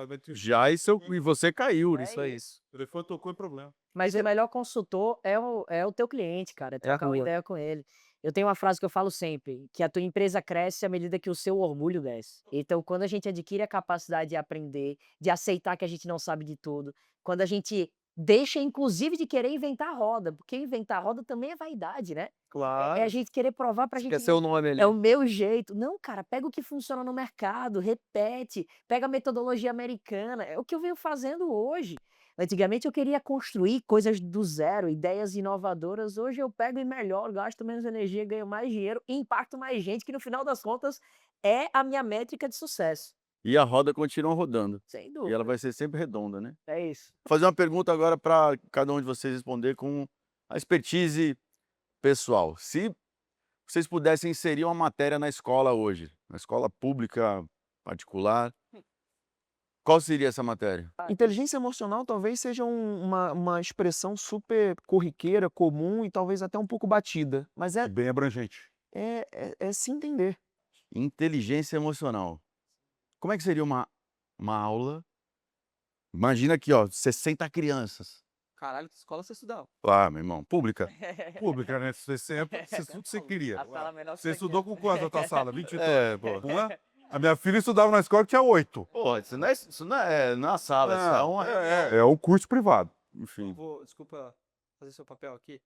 vai te... já e você caiu É nisso aí. isso. O telefone tocou em problema. Mas o melhor consultor é o teu cliente, cara. É a trocar uma rua. ideia com ele. Eu tenho uma frase que eu falo sempre, que a tua empresa cresce à medida que o seu orgulho desce. Então, quando a gente adquire a capacidade de aprender, de aceitar que a gente não sabe de tudo, quando a gente deixa, inclusive, de querer inventar a roda, porque inventar a roda também é vaidade, né? Claro. É a gente querer provar pra gente. Esqueceu o nome ali. É o meu jeito. Não, cara, pega o que funciona no mercado, repete, pega a metodologia americana. É o que eu venho fazendo hoje. Antigamente eu queria construir coisas do zero, ideias inovadoras. Hoje eu pego e melhoro, gasto menos energia, ganho mais dinheiro e impacto mais gente, que no final das contas é a minha métrica de sucesso. E a roda continua rodando. Sem E ela dúvida. vai ser sempre redonda, né? É isso. Vou fazer uma pergunta agora para cada um de vocês responder com a expertise pessoal. Se vocês pudessem inserir uma matéria na escola hoje, na escola pública, particular, qual seria essa matéria? Inteligência emocional talvez seja uma expressão super corriqueira, comum e talvez até um pouco batida. Mas E bem abrangente. é se entender. Inteligência emocional. Como é que seria uma aula? Imagina aqui, ó, 60 crianças. Caralho, que escola você estudava? Ah, meu irmão, pública. Pública, né? Você sempre, você tudo que você queria. A sala menor que Você você estudou com quanto na tua sala? 22? É, pô. Não é? A minha filha estudava na escola que tinha 8. Pô, isso não é na sala, isso é uma... É um curso privado. Enfim. Desculpa fazer seu papel aqui.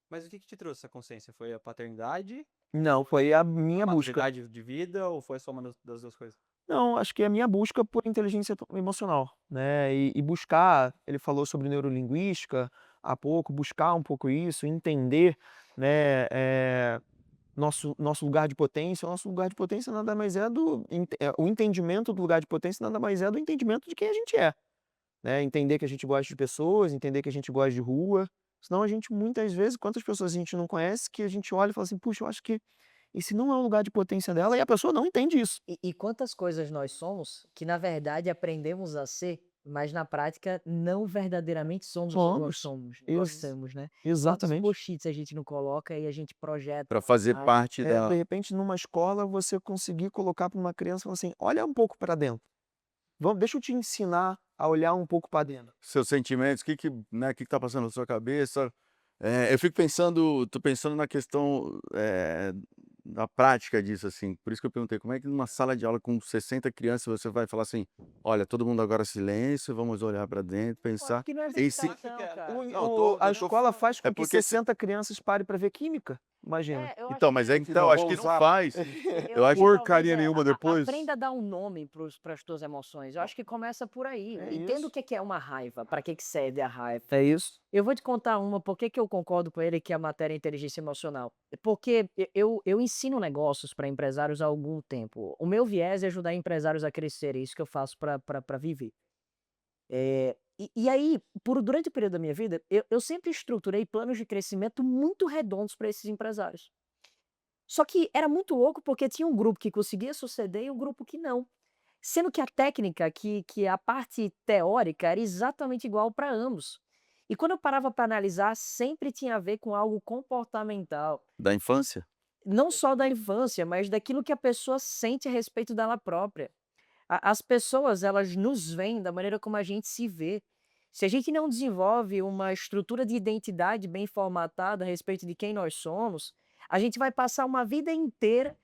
Mas o que te trouxe essa consciência? Foi a paternidade? Não, foi a minha busca. Maturidade de vida ou foi só uma das duas coisas? Não, acho que é a minha busca por inteligência emocional, né? E buscar, ele falou sobre neurolinguística há pouco, buscar um pouco isso, entender, né, nosso lugar de potência. O nosso lugar de potência nada mais é o entendimento do lugar de potência nada mais é do entendimento de quem a gente é, né? Entender que a gente gosta de pessoas, entender que a gente gosta de rua. Senão a gente, muitas vezes, quantas pessoas a gente não conhece que a gente olha e fala assim, puxa, eu acho que esse não é o lugar de potência dela, e a pessoa não entende isso. E quantas coisas nós somos que, na verdade, aprendemos a ser, mas na prática não verdadeiramente somos o que nós somos. Nós Isso. somos, né? Exatamente. Quantos post-its a gente não coloca e a gente projeta. Para fazer Ah, parte da... De repente, numa escola, você conseguir colocar para uma criança e falar assim, olha um pouco para dentro. Deixa eu te ensinar a olhar um pouco para dentro. seus sentimentos, o que tá passando na sua cabeça. Eu fico pensando, tô pensando na questão da prática disso, assim. Por isso que eu perguntei, como é que numa sala de aula com 60 crianças você vai falar assim: "Olha, todo mundo agora silêncio, vamos olhar para dentro, Eu acho pensar". que não é E se visitação, cara. O- Não, a eu tô escola faz com é que porque se 60 crianças parem para ver química. Imagina. É, eu acho então, mas é que então, acho que não faz. Eu acho Porcaria talvez nenhuma depois. aprenda a dar um nome para as tuas emoções. Eu acho que começa por aí. É Entenda isso. o que é uma raiva, para que serve a raiva. É isso. Eu vou te contar uma, por que eu concordo com ele que a matéria é inteligência emocional. Porque eu ensino negócios para empresários há algum tempo. O meu viés é ajudar empresários a crescerem, é isso que eu faço para viver. E aí, durante o período da minha vida, eu sempre estruturei planos de crescimento muito redondos para esses empresários. Só que era muito louco porque tinha um grupo que conseguia suceder e um grupo que não. Sendo que a técnica, que a parte teórica era exatamente igual para ambos. E quando eu parava para analisar, sempre tinha a ver com algo comportamental. da infância. Não só da infância, mas daquilo que a pessoa sente a respeito dela própria. As pessoas, elas nos veem da maneira como a gente se vê. Se a gente não desenvolve uma estrutura de identidade bem formatada a respeito de quem nós somos, a gente vai passar uma vida inteira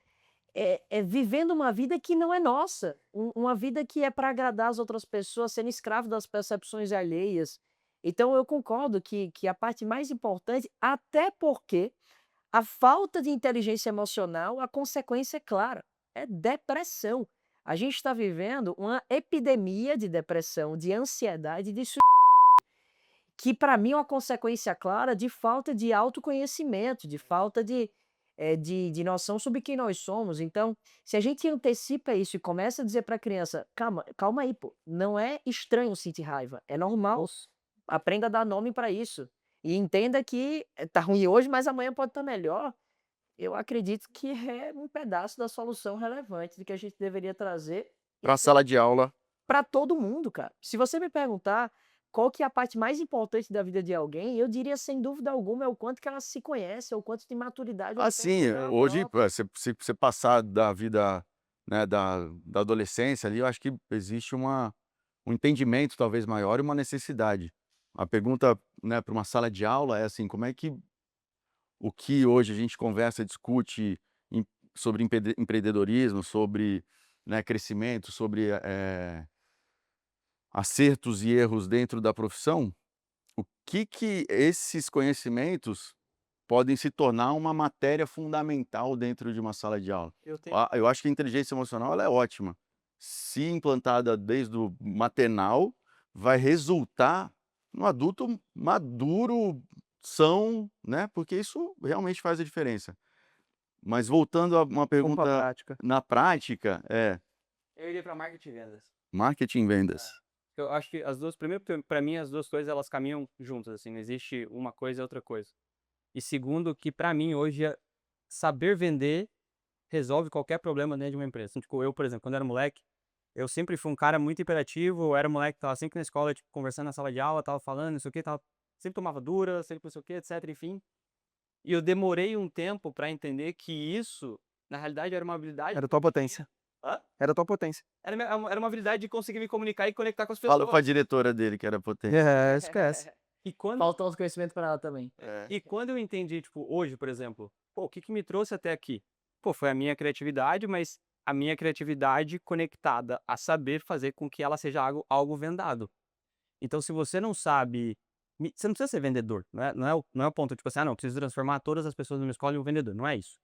vivendo uma vida que não é nossa, uma vida que é para agradar as outras pessoas, sendo escravo das percepções alheias. Então eu concordo que a parte mais importante, até porque a falta de inteligência emocional, a consequência é clara, é depressão. A gente está vivendo uma epidemia de depressão, de ansiedade, que para mim é uma consequência clara de falta de autoconhecimento, de falta de noção sobre quem nós somos. Então, se a gente antecipa isso e começa a dizer para a criança: calma, calma aí, pô, não é estranho sentir raiva, é normal. Aprenda a dar nome para isso. E entenda que tá ruim hoje, mas amanhã pode estar melhor. Eu acredito que é um pedaço da solução relevante de que a gente deveria trazer Para a sala de aula. para todo mundo, cara. Se você me perguntar qual que é a parte mais importante da vida de alguém, eu diria sem dúvida alguma é o quanto que ela se conhece, é o quanto de maturidade ela tem Assim, sobre ela hoje, própria. você passar da vida, né, da adolescência ali, eu acho que existe um entendimento talvez maior e uma necessidade. A pergunta, né, para uma sala de aula é assim, como é que o que hoje a gente conversa, discute em sobre empreendedorismo, sobre, né, crescimento, sobre, acertos e erros dentro da profissão, o que esses conhecimentos podem se tornar uma matéria fundamental dentro de uma sala de aula. Eu tenho Eu acho que a inteligência emocional ela é ótima. Se implantada desde o maternal, vai resultar no adulto maduro, são, né, porque isso realmente faz a diferença. Mas voltando a uma Vamos pra pergunta prática. na prática, eu iria para marketing e vendas. marketing e vendas. Eu acho que as duas, primeiro, para mim, as duas coisas elas caminham juntas, assim, não existe uma coisa e outra coisa. E segundo, que para mim hoje saber vender resolve qualquer problema dentro de uma empresa. Então, tipo, eu, por exemplo, quando era moleque, eu sempre fui um cara muito hiperativo, eu era moleque, tava sempre na escola, tipo, conversando na sala de aula, tava falando, não sei o que, sempre tomava dura, sempre não sei o que, etc, enfim. E eu demorei um tempo para entender que isso, na realidade, era uma habilidade. Era tua potência. Hã? Era tua potência. Era uma habilidade de conseguir me comunicar e conectar com as Fala pra pessoas. diretora dele que era potente. É, esquece. E quando, Faltou autoconhecimento para ela também. e quando eu entendi, tipo, hoje, por exemplo, pô, o que que me trouxe até aqui? Pô, foi a minha criatividade, mas a minha criatividade conectada a saber fazer com que ela seja algo vendado. Então, se você não sabe, você não precisa ser vendedor, não é o ponto, tipo assim, não, preciso transformar todas as pessoas na minha escola em um vendedor, não é isso.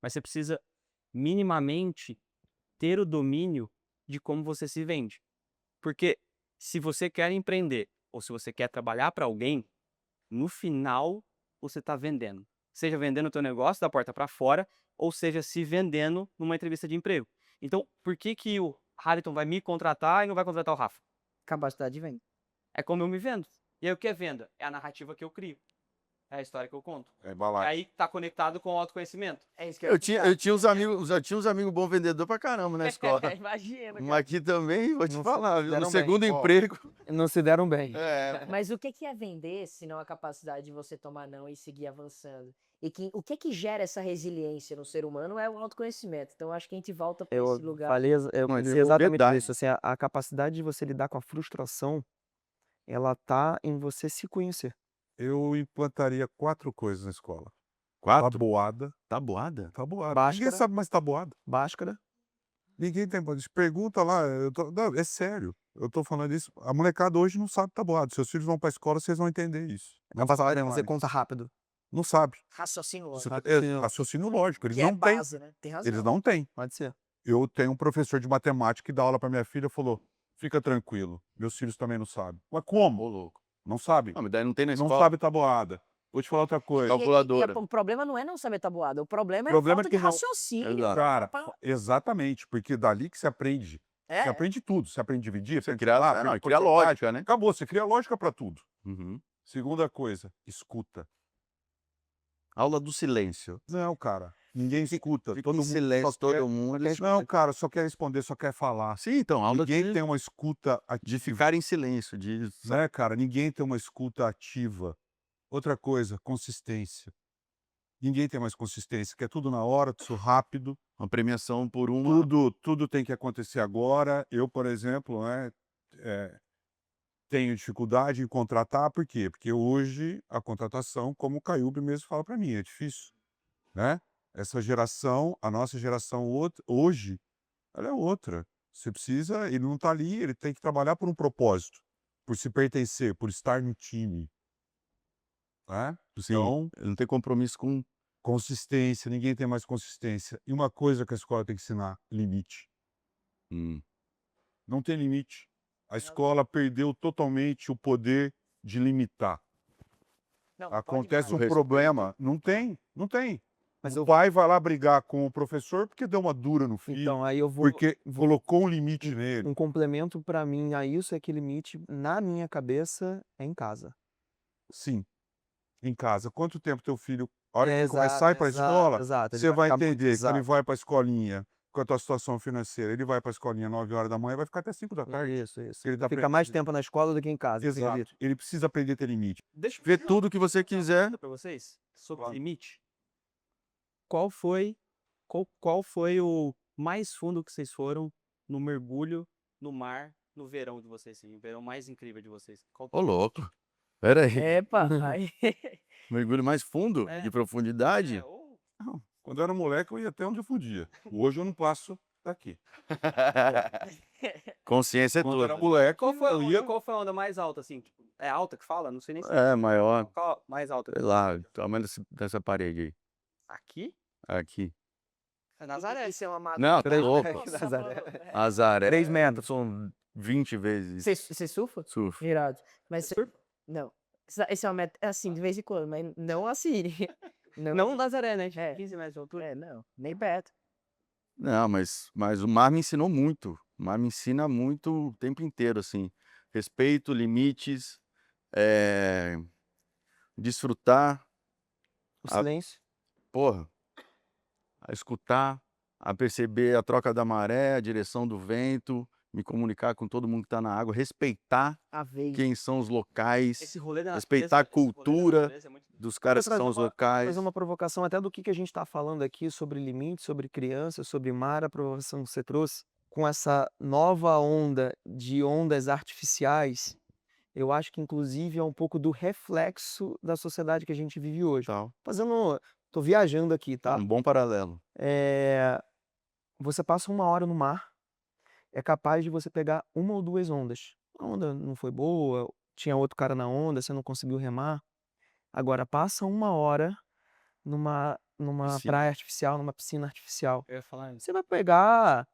Mas você precisa minimamente ter o domínio de como você se vende. Porque se você quer empreender ou se você quer trabalhar para alguém, no final você está vendendo. Seja vendendo o teu negócio da porta para fora, ou seja se vendendo numa entrevista de emprego. Então, por que que o Hariton vai me contratar e não vai contratar o Rafa? Capacidade de venda. É como eu me vendo. E aí o que é venda? É a narrativa que eu crio. É a história que eu conto. É E embalagem. aí tá conectado com o autoconhecimento. É isso que Eu tinha uns amigos bom vendedor pra caramba na escola. Imagina, Mas cara. aqui também, vou te Não se falar, viu, no deram bem. segundo Ó. emprego Não se deram bem. Mas o que é vender, se não a capacidade de você tomar não e seguir avançando? E o que gera essa resiliência no ser humano é o autoconhecimento. Então, acho que a gente volta para Eu esse lugar. falei, eu Não, pensei exatamente verdade. nisso, assim, a capacidade de você lidar com a frustração, ela tá em você se conhecer. Eu implantaria 4 coisas na escola. 4? Tabuada. Tabuada? Tabuada. Bhaskara. Ninguém sabe mais tabuada. Bhaskara. Ninguém tem. Pergunta lá. Não, é sério. Eu tô falando isso. A molecada hoje não sabe tabuada. Seus filhos vão pra escola, vocês vão entender isso. Não sabem Fazer mais. conta rápido. Não sabe. Raciocínio Você lógico. raciocínio lógico. Eles Que é não têm. base, né? Tem razão. Eles não têm. Pode ser. Eu tenho um professor de matemática que dá aula pra minha filha, falou: fica tranquilo, meus filhos também não sabem. Mas como? Ô, louco. Não sabem. Não, mas daí não tem na Não escola. sabe tabuada. Vou te falar outra coisa. Calculadora. O problema não é não saber tabuada, o problema é Problema é falta que de não- raciocínio. Exato. Cara, Pa- exatamente, porque dali que você aprende. É, Você aprende tudo. Você aprende a dividir, Você aprende cria, lá, não, aprende cria porcentagem. lógica, né? Acabou, você cria lógica pra tudo. Uhum. Segunda coisa, escuta. Aula do silêncio. Não, cara, ninguém escuta. Fica Todo em mundo silêncio, só quer... todo mundo. Não, cara, só quer responder, só quer falar. Sim, então, aula Ninguém tem uma escuta de ativa, ficar em silêncio, de né, cara? Ninguém tem uma escuta ativa. Outra coisa, consistência. Ninguém tem mais consistência, quer tudo na hora, tudo rápido. uma premiação por uma. Tudo tem que acontecer agora. Eu, por exemplo, né, tenho dificuldade em contratar, por quê? Porque hoje a contratação, como o Caiube mesmo fala para mim, é difícil, né? Essa geração, a nossa geração hoje, ela é outra. Você precisa, ele não está ali, ele tem que trabalhar por um propósito, por se pertencer, por estar no time, né? Sim, Então, não tem compromisso com. consistência, ninguém tem mais consistência. E uma coisa que a escola tem que ensinar, limite. Não tem limite. A escola perdeu totalmente o poder de limitar. não, pode Acontece mais. um O respeito. problema, não tem. Mas O eu pai vai lá brigar com o professor porque deu uma dura no filho, Então, aí eu vou. porque colocou um limite nele. Um complemento pra mim a isso é que limite, na minha cabeça, é em casa. Sim, em casa. Quanto tempo teu filho, a hora que É, ele começar a ir para a escola, exato. Ele você vai ficar muito entender que ele exato. vai para a escolinha com a tua situação financeira. Ele vai para a escolinha 9 horas da manhã e vai ficar até 5 da tarde. Isso. Ele tá Fica mais aprendendo. tempo na escola do que em casa. Exato. acredito. Ele precisa aprender a ter limite. Deixa eu Vê fazer uma tudo que você quiser. pergunta pra vocês sobre Claro. limite. Qual foi o mais fundo que vocês foram no mergulho no mar no verão de vocês, assim, o verão mais incrível de vocês? Qual Ô, louco. Pera aí. Epa, aí. Mergulho mais fundo, É. de profundidade. é, ou- Quando eu era moleque, eu ia até onde eu podia. Hoje eu não passo daqui. Consciência é Quando eu era tudo. moleque, Qual foi, a eu onda, ia... qual foi a onda mais alta, assim? Tipo, é alta que fala? Não sei nem se É, maior. qual a mais alta. Sei lá, o tamanho dessa parede aí. Aqui? Aqui. É Nazaré. Isso é uma mata. Não, tá louco. Nazaré. Azaré. 3 metros. São 20 vezes. Você surfa? Surf. Irado. Mas Você surfa? não. Esse é uma meta assim, de vez em quando, mas não assim. Não Nazaré, né? Tipo, É. 15 metros de altura. É, não, nem perto. Não, mas o mar me ensinou muito. O mar me ensina muito o tempo inteiro, assim. Respeito, limites, desfrutar, O Ah. silêncio. porra, a escutar, a perceber a troca da maré, a direção do vento, me comunicar com todo mundo que está na água, respeitar A vez. quem são os locais, Esse rolê da respeitar a natureza- esse rolê da cultura natureza é muito- dos caras que trazer são os uma- locais. Fazer uma provocação até do que a gente está falando aqui sobre limites, sobre crianças, sobre mar, a provocação que você trouxe. Com essa nova onda de ondas artificiais, eu acho que inclusive é um pouco do reflexo da sociedade que a gente vive hoje. Tal. Tô viajando aqui, tá? Um bom paralelo. Você passa 1 hora no mar, é capaz de você pegar 1 ou 2 ondas. A onda não foi boa, tinha outro cara na onda, você não conseguiu remar. Agora passa 1 hora numa Piscina. praia artificial, numa piscina artificial. Eu ia falar isso. Você vai pegar,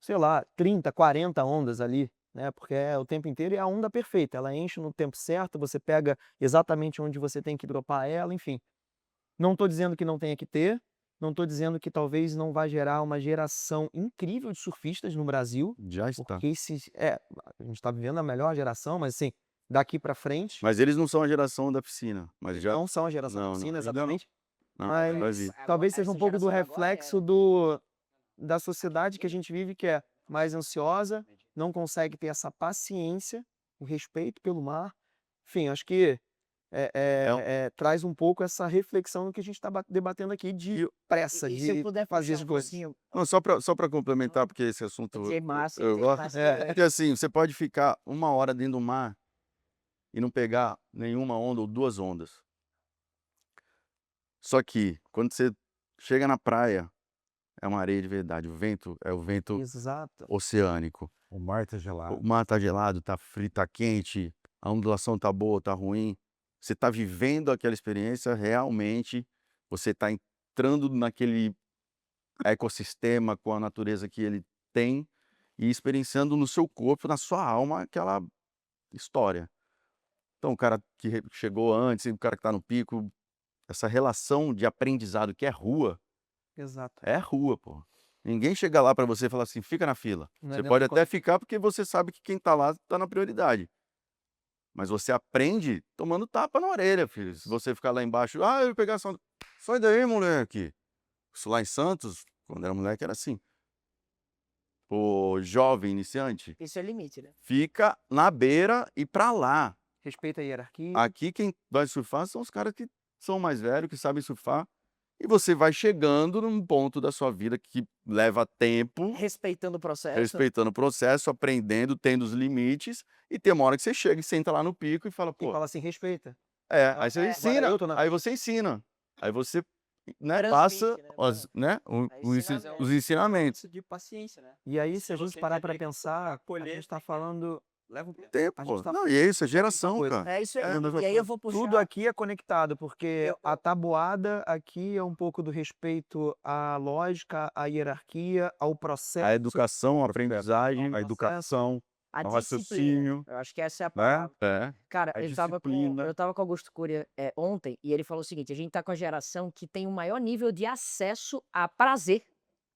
sei lá, 30, 40 ondas ali, né? Porque é o tempo inteiro e é a onda perfeita. Ela enche no tempo certo, você pega exatamente onde você tem que dropar ela, enfim. Não estou dizendo que não tenha que ter, não estou dizendo que talvez não vai gerar uma geração incrível de surfistas no Brasil, Já está. porque a gente está vivendo a melhor geração, mas assim, daqui para frente, Mas eles não são a geração da piscina. Mas já. não são a geração Não, da piscina, não. exatamente. Não, Mas vai vir. talvez seja um Essa pouco do geração agora reflexo da sociedade que a gente vive, que é mais ansiosa, não consegue ter essa paciência, o respeito pelo mar. Enfim, acho que traz um pouco essa reflexão do que a gente está debatendo aqui de pressa, E se eu de puder fazer puxar as um coisas. pouquinho, Não, só para complementar, porque esse assunto. achei massa, eu achei gosto. massa. Porque assim, você pode ficar 1 hora dentro do mar e não pegar nenhuma onda ou 2 ondas. Só que quando você chega na praia, é uma areia de verdade. O vento é o vento Exato. oceânico. O mar tá gelado. O mar tá gelado, tá frio, tá quente, a ondulação tá boa, tá ruim. Você tá vivendo aquela experiência realmente, você tá entrando naquele ecossistema com a natureza que ele tem e experienciando no seu corpo, na sua alma, aquela história. Então, o cara que chegou antes e o cara que tá no pico, essa relação de aprendizado que Exato. é rua, pô. Ninguém chega lá pra você e fala assim: "Fica na fila". Não é Você nem pode uma até ficar, porque você sabe que quem tá lá tá na prioridade. Mas você aprende tomando tapa na orelha, filho. Se você ficar lá embaixo: "Ah, eu vou pegar essa onda". "Sai daí, moleque". Isso lá em Santos, quando era moleque, era assim. O jovem iniciante Isso é limite, né? fica na beira e pra lá. Respeita a hierarquia. Aqui quem vai surfar são os caras que são mais velhos, que sabem surfar, e você vai chegando num ponto da sua vida que leva tempo, Respeitando o processo. respeitando o processo, aprendendo, tendo os limites, e tem uma hora que você chega e senta lá no pico e fala: E "Pô". fala assim, respeita. Aí você É. ensina, Agora eu tô na aí você ensina, aí você, né, Transmite, passa né, as, né, É os ensinamento. os ensinamentos. Isso de paciência, né? E aí, Se se a gente você parar quer para ter que pensar, a colher, gente tá tem que- falando Leva um tempo. Tempo, A gente pô. tá Não, e é isso, é geração, coisa. cara. É isso aí. É a mesma E aí eu vou puxar. Tudo aqui é conectado, porque Eu- a tabuada aqui é um pouco do respeito à lógica, à hierarquia, ao processo. A educação, a aprendizagem, A educação, A o disciplina. raciocínio, Eu acho que essa é a né? palavra. é. Cara, A eu tava disciplina. com o Augusto Cury ontem e ele falou o seguinte: a gente tá com a geração que tem o maior nível de acesso a prazer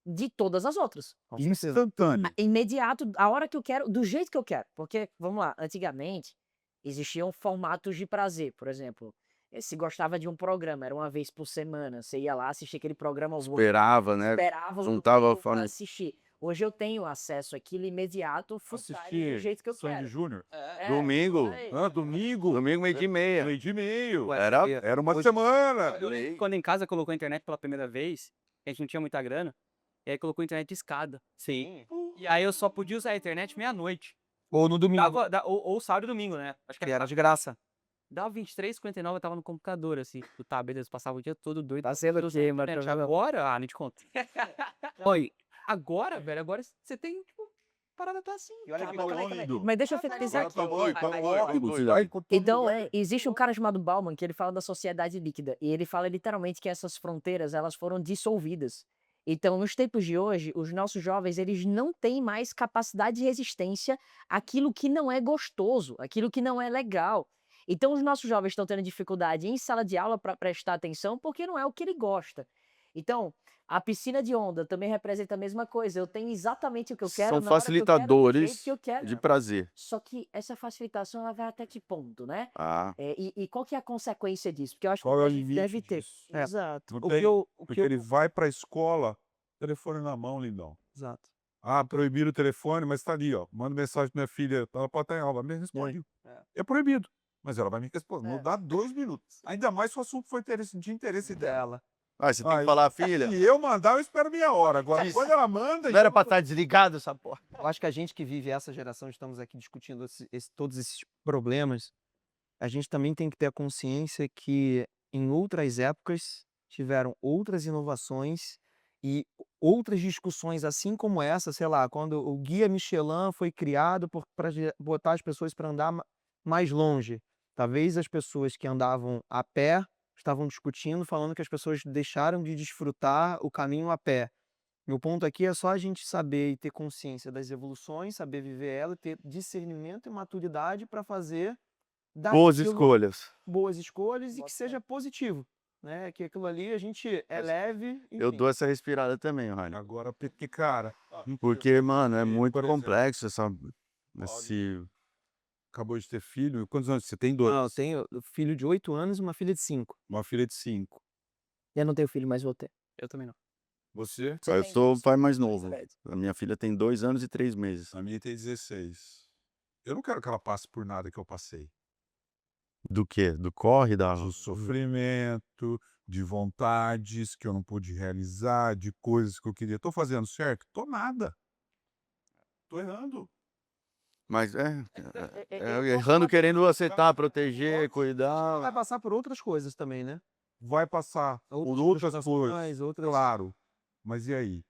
de todas as outras. Com certeza. Instantâneo. Imediato, a hora que eu quero, do jeito que eu quero. Porque, vamos lá, antigamente existiam formatos de prazer, por exemplo. Se gostava de um programa, era uma vez por semana, você ia lá assistir aquele programa, Esperava, né? esperava o Juntava tempo pra fora- assistir. Hoje eu tenho acesso àquilo imediato, full time, do Assistir jeito que eu Sandy quero. Júnior. É, Domingo. isso aí. Domingo. Domingo, meio dia e meia. Meio de meio. Ué, Era Era uma hoje- semana. Eu lembro que quando em casa colocou a internet pela primeira vez, a gente não tinha muita grana, e aí colocou a internet de escada. Sim. E aí eu só podia usar a internet meia-noite. Ou no domingo, Ou sábado e domingo, né? Acho que que era de graça. dava 23h59, eu tava no computador, assim. Tá, beleza, passava o dia todo doido. Tá sendo o usando quê, a internet. Matheus? Agora, nem te conto. Oi, agora, velho, agora você tem, tipo, a parada tá assim. E olha Tá, que mas tá calma aí, doido. mas deixa eu finalizar Agora aqui. tá doido, tá doido. Vai. Então, existe um cara chamado Bauman que ele fala da sociedade líquida e ele fala literalmente que essas fronteiras elas foram dissolvidas. Então, nos tempos de hoje, os nossos jovens eles não têm mais capacidade de resistência àquilo que não é gostoso, àquilo que não é legal. Então, os nossos jovens estão tendo dificuldade em sala de aula para prestar atenção porque não é o que ele gosta. Então, a piscina de onda também representa a mesma coisa. Eu tenho exatamente o que eu quero, São na hora que eu quero, do jeito facilitadores que eu quero. de prazer. Só que essa facilitação ela vai até que ponto, né? Ah, E qual que é a consequência disso? Porque eu acho Qual que é o a gente limite deve ter. disso? Exato. Não O tem, que eu, o porque que eu, ele vai pra escola, telefone na mão, lindão. exato. Ah, proibiram o telefone, mas tá ali, ó. Manda mensagem pra minha filha, ela pode estar em aula, me responde. É proibido. Mas ela vai me responder. Não É. dá 2 minutos. Ainda mais se o assunto for de interesse dela. você tem Ah, que falar, filha. Se eu mandar, eu espero meia hora. Agora, quando ela manda. Não era pra estar desligado essa porra. Eu acho que a gente que vive essa geração, estamos aqui discutindo todos esses problemas, a gente também tem que ter a consciência que em outras épocas tiveram outras inovações e outras discussões, assim como essa, sei lá, quando o Guia Michelin foi criado para botar as pessoas para andar mais longe. Talvez as pessoas que andavam a pé estavam discutindo, falando que as pessoas deixaram de desfrutar o caminho a pé. Meu ponto aqui é só a gente saber e ter consciência das evoluções, saber viver ela, ter discernimento e maturidade para fazer Boas daquilo escolhas. boas escolhas e Bota que seja positivo, né? Que aquilo ali a gente é Mas leve, Eu enfim. dou essa respirada também, Rani. Agora, porque, cara. Porque, mano, é muito por exemplo, complexo esse. acabou de ter filho. Quantos anos você tem? 2. Não, eu tenho filho de 8 anos e uma filha de 5. Uma filha de 5. Eu não tenho filho, mas vou ter. Eu também não. Você? Eu tem sou o dois, pai mais novo. velho. A minha filha tem 2 anos e 3 meses. A minha tem 16. Eu não quero que ela passe por nada que eu passei. Do quê? Do corre, da. De sofrimento, de vontades que eu não pude realizar, de coisas que eu queria. Tô fazendo certo? Tô nada. Tô errando. Mas É, errando, querendo acertar, Vai proteger, cuidar. passar por outras coisas também, né? vai passar por Outras outras coisas, frustrações, outras. claro. Mas e aí?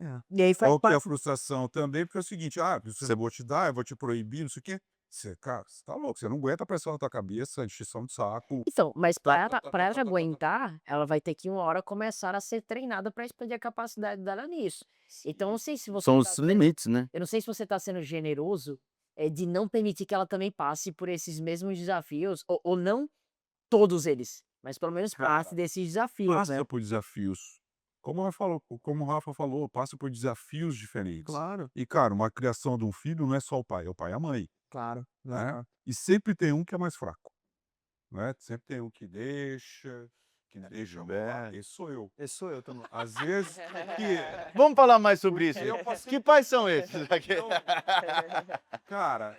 É. E aí faz Qual que é a parte. frustração também? Porque é o seguinte, eu vou te dar, eu vou te proibir, não sei o quê. Você, cara, você tá louco, você não aguenta a pressão na tua cabeça, a encheção de saco. Então, mas Tá, para tá, tá, para tá, ela tá, tá, tá. aguentar, ela vai ter que uma hora começar a ser treinada para expandir a capacidade dela nisso. Então, eu não sei se você São tá os sendo limites, né? eu não sei se você está sendo generoso, de não permitir que ela também passe por esses mesmos desafios, ou não todos eles, mas pelo menos parte Cara, desses desafios, né. passa por desafios. Como o Rafa falou, passa por desafios diferentes. Claro, E, cara, uma criação de um filho não é só o pai, é o pai e a mãe, claro. né? E sempre tem um que é mais fraco, né? Sempre tem um que deixa rolar. Esse sou eu. Esse sou eu também. Às vezes, que Vamos falar mais sobre isso. eu passei Que pais são esses aqui? Então, cara,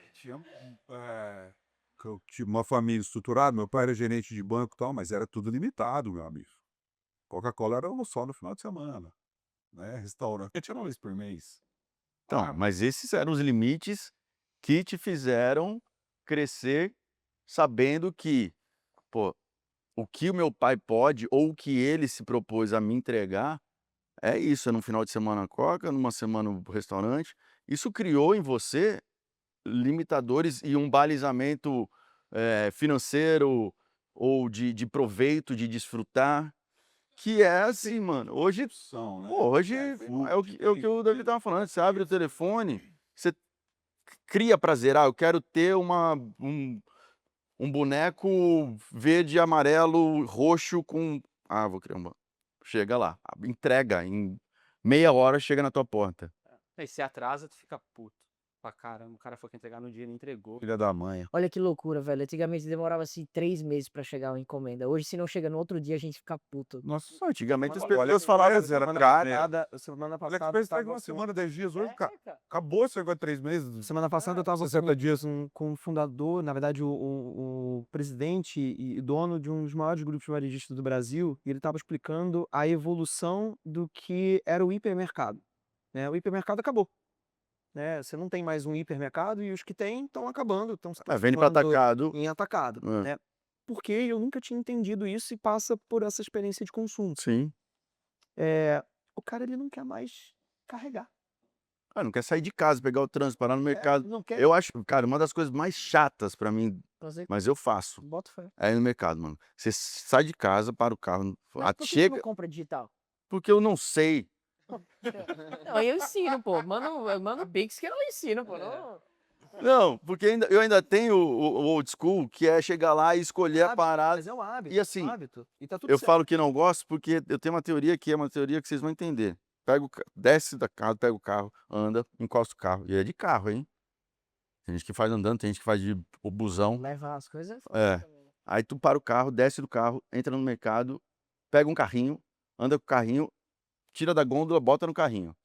que eu tive uma família estruturada, meu pai era gerente de banco e tal, mas era tudo limitado, meu amigo. Coca-Cola era só no final de semana, né? Restaurante era uma vez por mês. Então, mas esses eram os limites que te fizeram crescer sabendo que, pô, o que o meu pai pode ou o que ele se propôs a me entregar é isso, é num final de semana Coca, numa semana o restaurante. Isso criou em você limitadores e um balizamento, financeiro ou de proveito, de desfrutar, que é assim, mano, hoje Opção, né? pô, hoje é o que o David estava falando, você abre o telefone, você cria prazer, eu quero ter um boneco verde, amarelo, roxo com vou criar chega lá, entrega em meia hora chega na tua porta. Aí se atrasa, tu fica puto pra caramba. O cara foi entregar no dia e não entregou. Filha da mãe. Olha que loucura, velho, antigamente demorava, assim, 3 meses pra chegar uma encomenda, hoje se não chega no outro dia a gente fica puto. Nossa, Antigamente as olha, pessoas falavam era Semana cara. passada, semana Olha que passada pensa tava que uma com- semana, 10 dias, hoje cara. acabou esse negócio de 3 meses. Semana passada eu tava 60 dias. com o fundador, na verdade o presidente e dono de um dos maiores grupos varejistas do Brasil, e ele estava explicando a evolução do que era o hipermercado, né? O hipermercado acabou, né? Você não tem mais um hipermercado e os que tem estão acabando, estão se Vende para transformando atacado. em atacado, É. né? Porque eu nunca tinha entendido isso e passa por essa experiência de consumo. Sim. O cara ele não quer mais carregar. Não quer sair de casa, pegar o trânsito, parar no mercado. Não quer Eu acho, cara, uma das coisas mais chatas pra mim, fazer. mas eu faço, Bota fé. é ir no mercado, mano. Você sai de casa, para o carro, Mas por que você chega, não compra digital? porque eu não sei. Não, eu ensino, pô, manda o Pix que eu ensino, pô, não. Não, porque eu ainda tenho o old school, que é chegar lá e escolher a Hábito, parada. mas é um hábito, E assim, um hábito. E tá tudo Eu certo. falo que não gosto porque eu tenho uma teoria que é uma teoria que vocês vão entender. Desce da casa, pega o carro, anda, encosta o carro. E é de carro, hein? Tem gente que faz andando, tem gente que faz de o busão. Levar as coisas é foda É. também, né? Aí tu para o carro, desce do carro, entra no mercado, pega um carrinho, anda com o carrinho, tira da gôndola, bota no carrinho.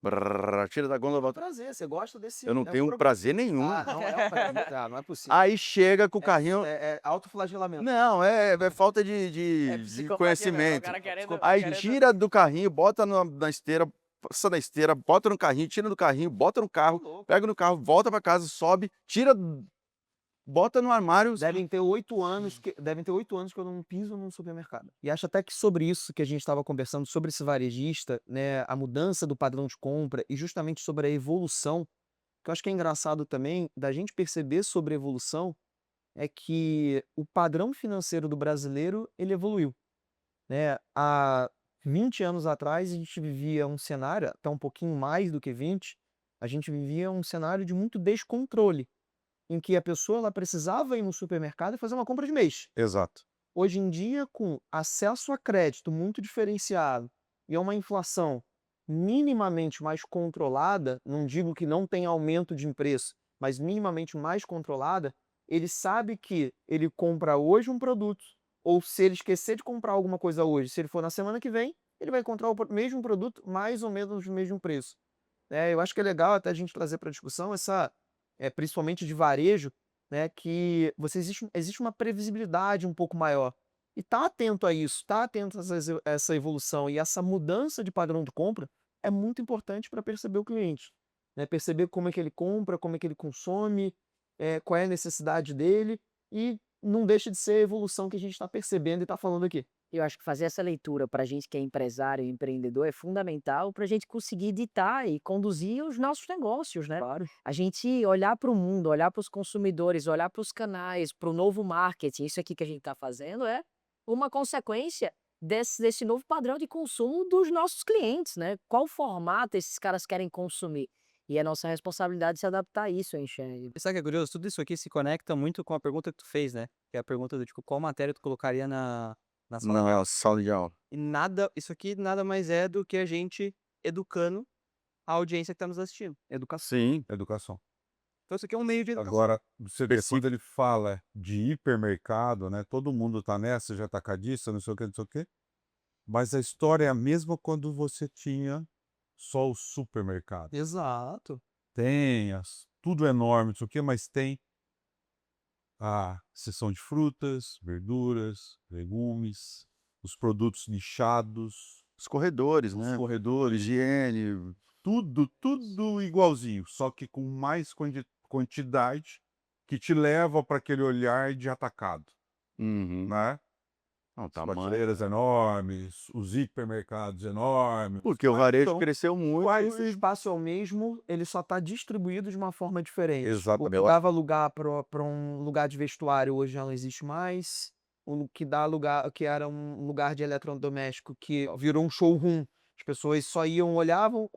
Brrr, tira da gôndola, bota. Prazer, você gosta desse. Eu não é um tenho pro- prazer nenhum. não é um prazer. Não é possível. Aí chega com o carrinho. É autoflagelamento. Não, é falta de Psicopatia mesmo, o conhecimento. cara querendo- Aí querendo- tira do carrinho, bota na esteira, passa na esteira, bota no carrinho, tira do carrinho, bota no carro, Louco. pega no carro, volta pra casa, sobe, tira, bota no armário. Devem ter 8 anos que eu não piso num supermercado. E acho até que sobre isso que a gente estava conversando, sobre esse varejista, né, a mudança do padrão de compra e justamente sobre a evolução, que eu acho que é engraçado também da gente perceber sobre a evolução, é que o padrão financeiro do brasileiro, ele evoluiu, né? Há 20 anos atrás, a gente vivia um cenário, até um pouquinho mais do que 20, a gente vivia um cenário de muito descontrole, em que a pessoa ela precisava ir no supermercado e fazer uma compra de mês. Exato. Hoje em dia, com acesso a crédito muito diferenciado e a uma inflação minimamente mais controlada, não digo que não tem aumento de preço, mas minimamente mais controlada, ele sabe que ele compra hoje um produto, ou se ele esquecer de comprar alguma coisa hoje, se ele for na semana que vem, ele vai encontrar o mesmo produto mais ou menos no mesmo preço. Eu acho que é legal até a gente trazer para a discussão essa, principalmente de varejo, né, que existe uma previsibilidade um pouco maior. E tá atento a isso, tá atento a essa evolução e essa mudança de padrão de compra é muito importante para perceber o cliente, né? Perceber como é que ele compra, como é que ele consome, qual é a necessidade dele e não deixa de ser a evolução que a gente está percebendo e está falando aqui. Eu acho que fazer essa leitura para a gente que é empresário e empreendedor é fundamental para a gente conseguir ditar e conduzir os nossos negócios, né? Claro. A gente olhar para o mundo, olhar para os consumidores, olhar para os canais, para o novo marketing, isso aqui que a gente está fazendo é uma consequência desse novo padrão de consumo dos nossos clientes, né? Qual formato esses caras querem consumir? E é nossa responsabilidade se adaptar a isso, eu enxergo. E sabe o que é curioso? Tudo isso aqui se conecta muito com a pergunta que tu fez, né? Que é a pergunta do tipo, qual matéria tu colocaria na sala de Não, aula? sala de aula. E nada, isso aqui nada mais é do que a gente educando a audiência que está nos assistindo. Educação. Sim. Educação. Então isso aqui é um meio de educação. Agora, você vê, quando ele fala de hipermercado, né? Todo mundo tá nessa, já atacadista, não sei o que, não sei o quê. Mas a história é a mesma quando você tinha só o supermercado. Exato. Tem tudo enorme, não sei o quê, mas tem a seção de frutas, verduras, legumes, os produtos nichados, Os corredores, os né? corredores, Higiene. tudo igualzinho, só que com mais quantidade que te leva para aquele olhar de atacado, Uhum. né? Não, As tamanho. prateleiras enormes, os hipermercados enormes. Porque o varejo Então, cresceu muito. quais O espaço é o mesmo, ele só está distribuído de uma forma diferente. Exatamente. O que dava lugar para um lugar de vestuário hoje já não existe mais. O que dá lugar, que era um lugar de eletrodoméstico que virou um showroom. As pessoas só iam, olhavam,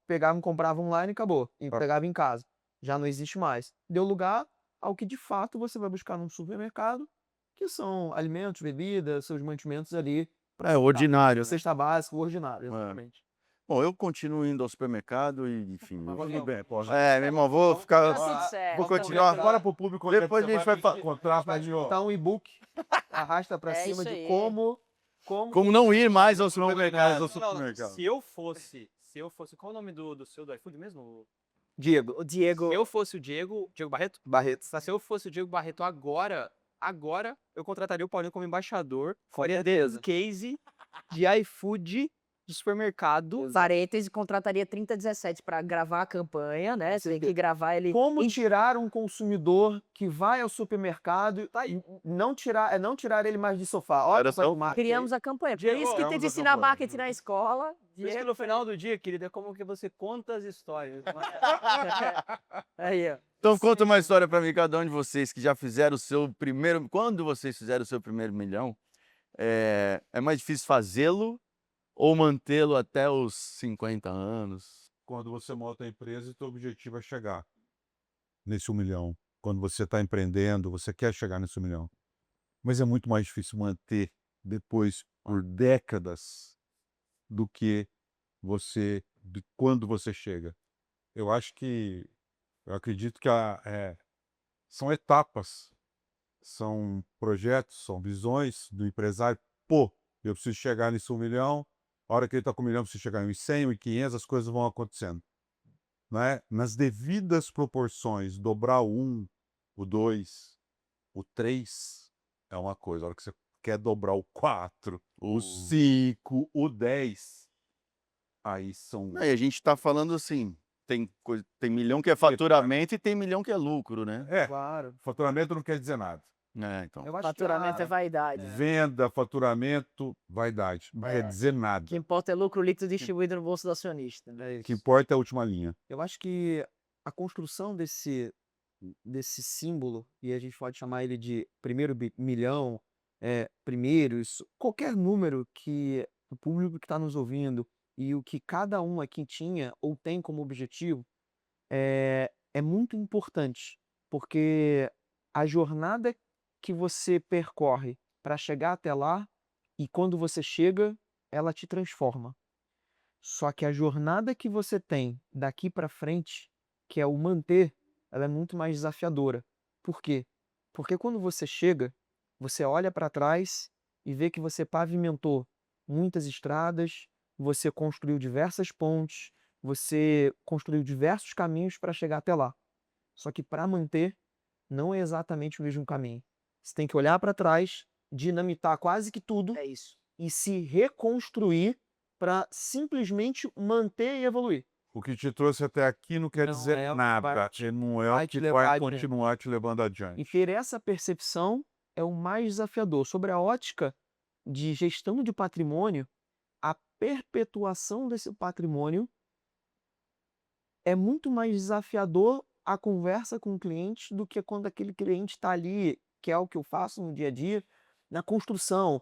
pegavam, compravam online e acabou. E pegavam em casa. Já não existe mais. Deu lugar ao que de fato você vai buscar num supermercado, que são alimentos, bebidas, seus mantimentos ali. É ordinário, né? Cesta básica, o ordinário, exatamente. Bom, eu continuo indo ao supermercado e, enfim. Tudo bem, pô. Meu irmão, vou ficar. Tá tudo certo. Vou continuar. Agora pro público. onde é que Depois você a gente vai encontrar, Fabinho. Tá um e-book, arrasta pra É cima isso de aí. como Como não ir mais ao Não, supermercado? ao supermercado. Se eu fosse, qual é o nome do seu do iFood mesmo? Diego O Diego, Se eu fosse o Diego Barreto, Barreto. se eu fosse o Diego Barreto agora eu contrataria o Paulinho como embaixador, faria certeza. case de iFood de supermercado. parêntese, contrataria 3017 para gravar a campanha, né? Você tem que gravar ele. Como tirar um consumidor que vai ao supermercado e não tirar ele mais de sofá. Olha Era só só- que marketing. Criamos a campanha. Por Diego, isso que tem criamos que a ensinar campanha. marketing na escola. Por isso que no final do dia, querida, é como que você conta as histórias. Aí, ó. Então conta uma história pra mim, cada um de vocês que já fizeram o seu primeiro. Quando vocês fizeram o seu primeiro milhão, é mais difícil fazê-lo ou mantê-lo até os 50 anos? Quando você monta a empresa e teu objetivo é chegar nesse 1 milhão. Quando você está empreendendo, você quer chegar nesse 1 milhão. Mas é muito mais difícil manter depois por décadas do que quando você chega. Eu acredito que são etapas, são projetos, são visões do empresário. Pô, eu preciso chegar nesse 1 milhão. A hora que ele está com 1 milhão, eu preciso chegar em 100, 1.500, as coisas vão acontecendo, né? Nas devidas proporções, dobrar o 1, o 2, o 3 é uma coisa. A hora que você quer dobrar o 4, o 5, o 10, aí são... Aí a gente tá falando assim, tem milhão que é faturamento e tem milhão que é lucro, né? Claro. Faturamento não quer dizer nada. Então. Eu acho Faturamento que é vaidade. Venda, faturamento, vaidade. Não quer dizer O nada. que importa é lucro líquido distribuído no bolso do acionista. Né? O que importa é a última linha. Eu acho que a construção desse símbolo, e a gente pode chamar ele de primeiro milhão, primeiros, qualquer número que o público que está nos ouvindo e o que cada um aqui tinha ou tem como objetivo, é muito importante, porque a jornada que você percorre para chegar até lá, e quando você chega, ela te transforma. Só que a jornada que você tem daqui para frente, que é o manter, ela é muito mais desafiadora. Por quê? Porque quando você chega, você olha para trás e vê que você pavimentou muitas estradas, você construiu diversas pontes, você construiu diversos caminhos para chegar até lá. Só que para manter, não é exatamente o mesmo caminho. Você tem que olhar para trás, dinamitar quase que tudo É isso. e se reconstruir para simplesmente manter e evoluir. O que te trouxe até aqui não quer Não dizer é o que nada. vai Não é vai o te que levar vai adiante. continuar te levando E adiante. ter essa percepção é o mais desafiador. Sobre a ótica de gestão de patrimônio, a perpetuação desse patrimônio é muito mais desafiador a conversa com o cliente do que quando aquele cliente está ali, que é o que eu faço no dia a dia, na construção,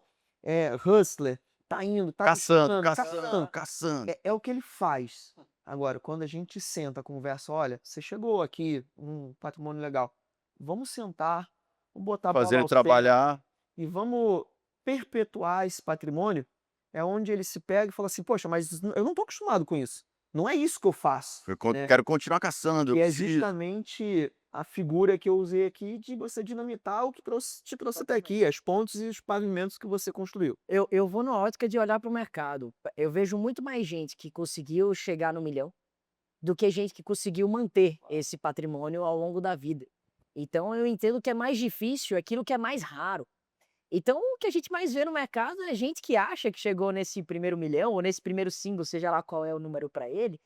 hustler, tá indo, tá Caçando, buscando, caçando, caçando. É o que ele faz. Agora, quando a gente senta, conversa, olha, você chegou aqui, um patrimônio legal, vamos sentar, vamos botar a Fazer bola ele aos pés trabalhar. e vamos perpetuar esse patrimônio, é onde ele se pega e fala assim, poxa, mas eu não estou acostumado com isso. Não é isso que eu faço. né? Quero continuar caçando. Eu E é preciso. justamente a figura que eu usei aqui de você dinamitar o que te trouxe até aqui, as pontes e os pavimentos que você construiu. Eu vou na ótica de olhar para o mercado. Eu vejo muito mais gente que conseguiu chegar no milhão do que gente que conseguiu manter esse patrimônio ao longo da vida. Então eu entendo que é mais difícil aquilo que é mais raro. Então o que a gente mais vê no mercado é gente que acha que chegou nesse primeiro milhão ou nesse primeiro single, seja lá qual é o número para ele,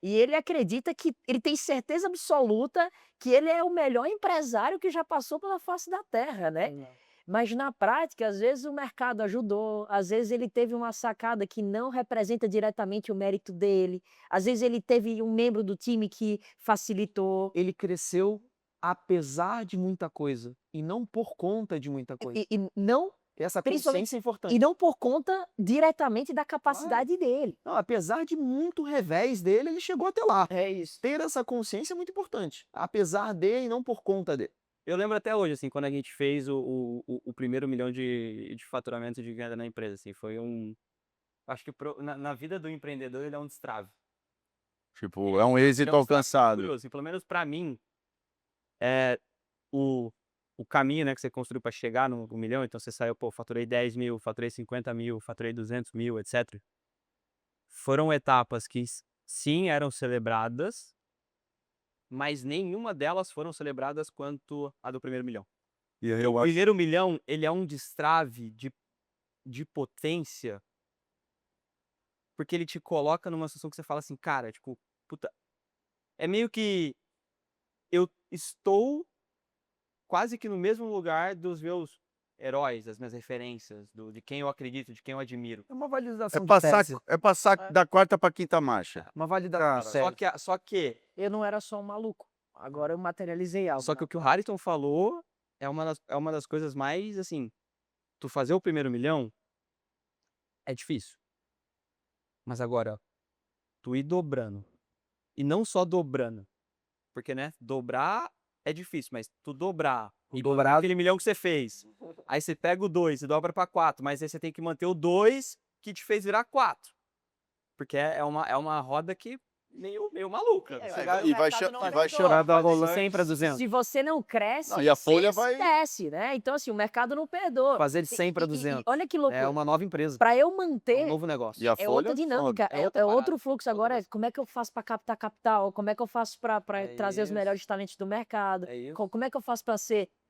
e ele acredita que ele tem certeza absoluta que ele é o melhor empresário que já passou pela face da terra, né? Mas na prática, às vezes o mercado ajudou, às vezes ele teve uma sacada que não representa diretamente o mérito dele, às vezes ele teve um membro do time que facilitou. Ele cresceu apesar de muita coisa e não por conta de muita coisa. E não, Essa principalmente- consciência é importante. e não por conta diretamente da capacidade dele. Não, apesar de muito revés dele, ele chegou até lá. É isso. Ter essa consciência é muito importante. Apesar de e não por conta de. Eu lembro até hoje, assim, quando a gente fez o primeiro milhão de faturamento de venda na empresa, assim, foi acho que na vida do empreendedor ele é um destrave. Tipo, é um êxito Ele é um destrave alcançado. curioso, assim, pelo menos para mim, é o caminho, né, que você construiu para chegar no milhão, então você saiu, pô, faturei 10 mil, faturei 50 mil, faturei 200 mil, etc. Foram etapas que sim eram celebradas, mas nenhuma delas foram celebradas quanto a do primeiro milhão. E aí O eu acho primeiro milhão, ele é um destrave de potência, porque ele te coloca numa situação que você fala assim, cara, tipo, puta, é meio que eu estou quase que no mesmo lugar dos meus heróis, das minhas referências, de quem eu acredito, de quem eu admiro. É uma É validação de passar, tese. é passar da quarta pra quinta marcha. Uma validação de Só tese. só que Eu não era só um maluco. Agora eu materializei algo. Só que o que o Harrington falou é uma das coisas mais, assim, tu fazer o primeiro milhão é difícil. Mas agora, tu ir dobrando. E não só dobrando. Porque, né, dobrar é difícil, mas tu dobrar O e dobrado. aquele milhão que você fez. Aí você pega o 2 e dobra pra 4, mas aí você tem que manter o 2 que te fez virar 4. Porque é uma roda que meio maluca. É, Você agora vai- o E vai, mercado não e vai aguentou. chorar da De rolante. 100 para 200. Se você não cresce, Não, e a folha você vai- desce, né? Então, assim, o mercado não perdoa. Fazer de 100 para E 200. olha que loucura. É uma nova empresa. Para eu É um manter, novo negócio. E a é folha outra dinâmica, é outra outro parada, fluxo. outra Agora, coisa. como é que eu faço para captar capital? Como é que eu faço para É trazer os isso. melhores talentos do mercado? É isso. Como é que eu faço para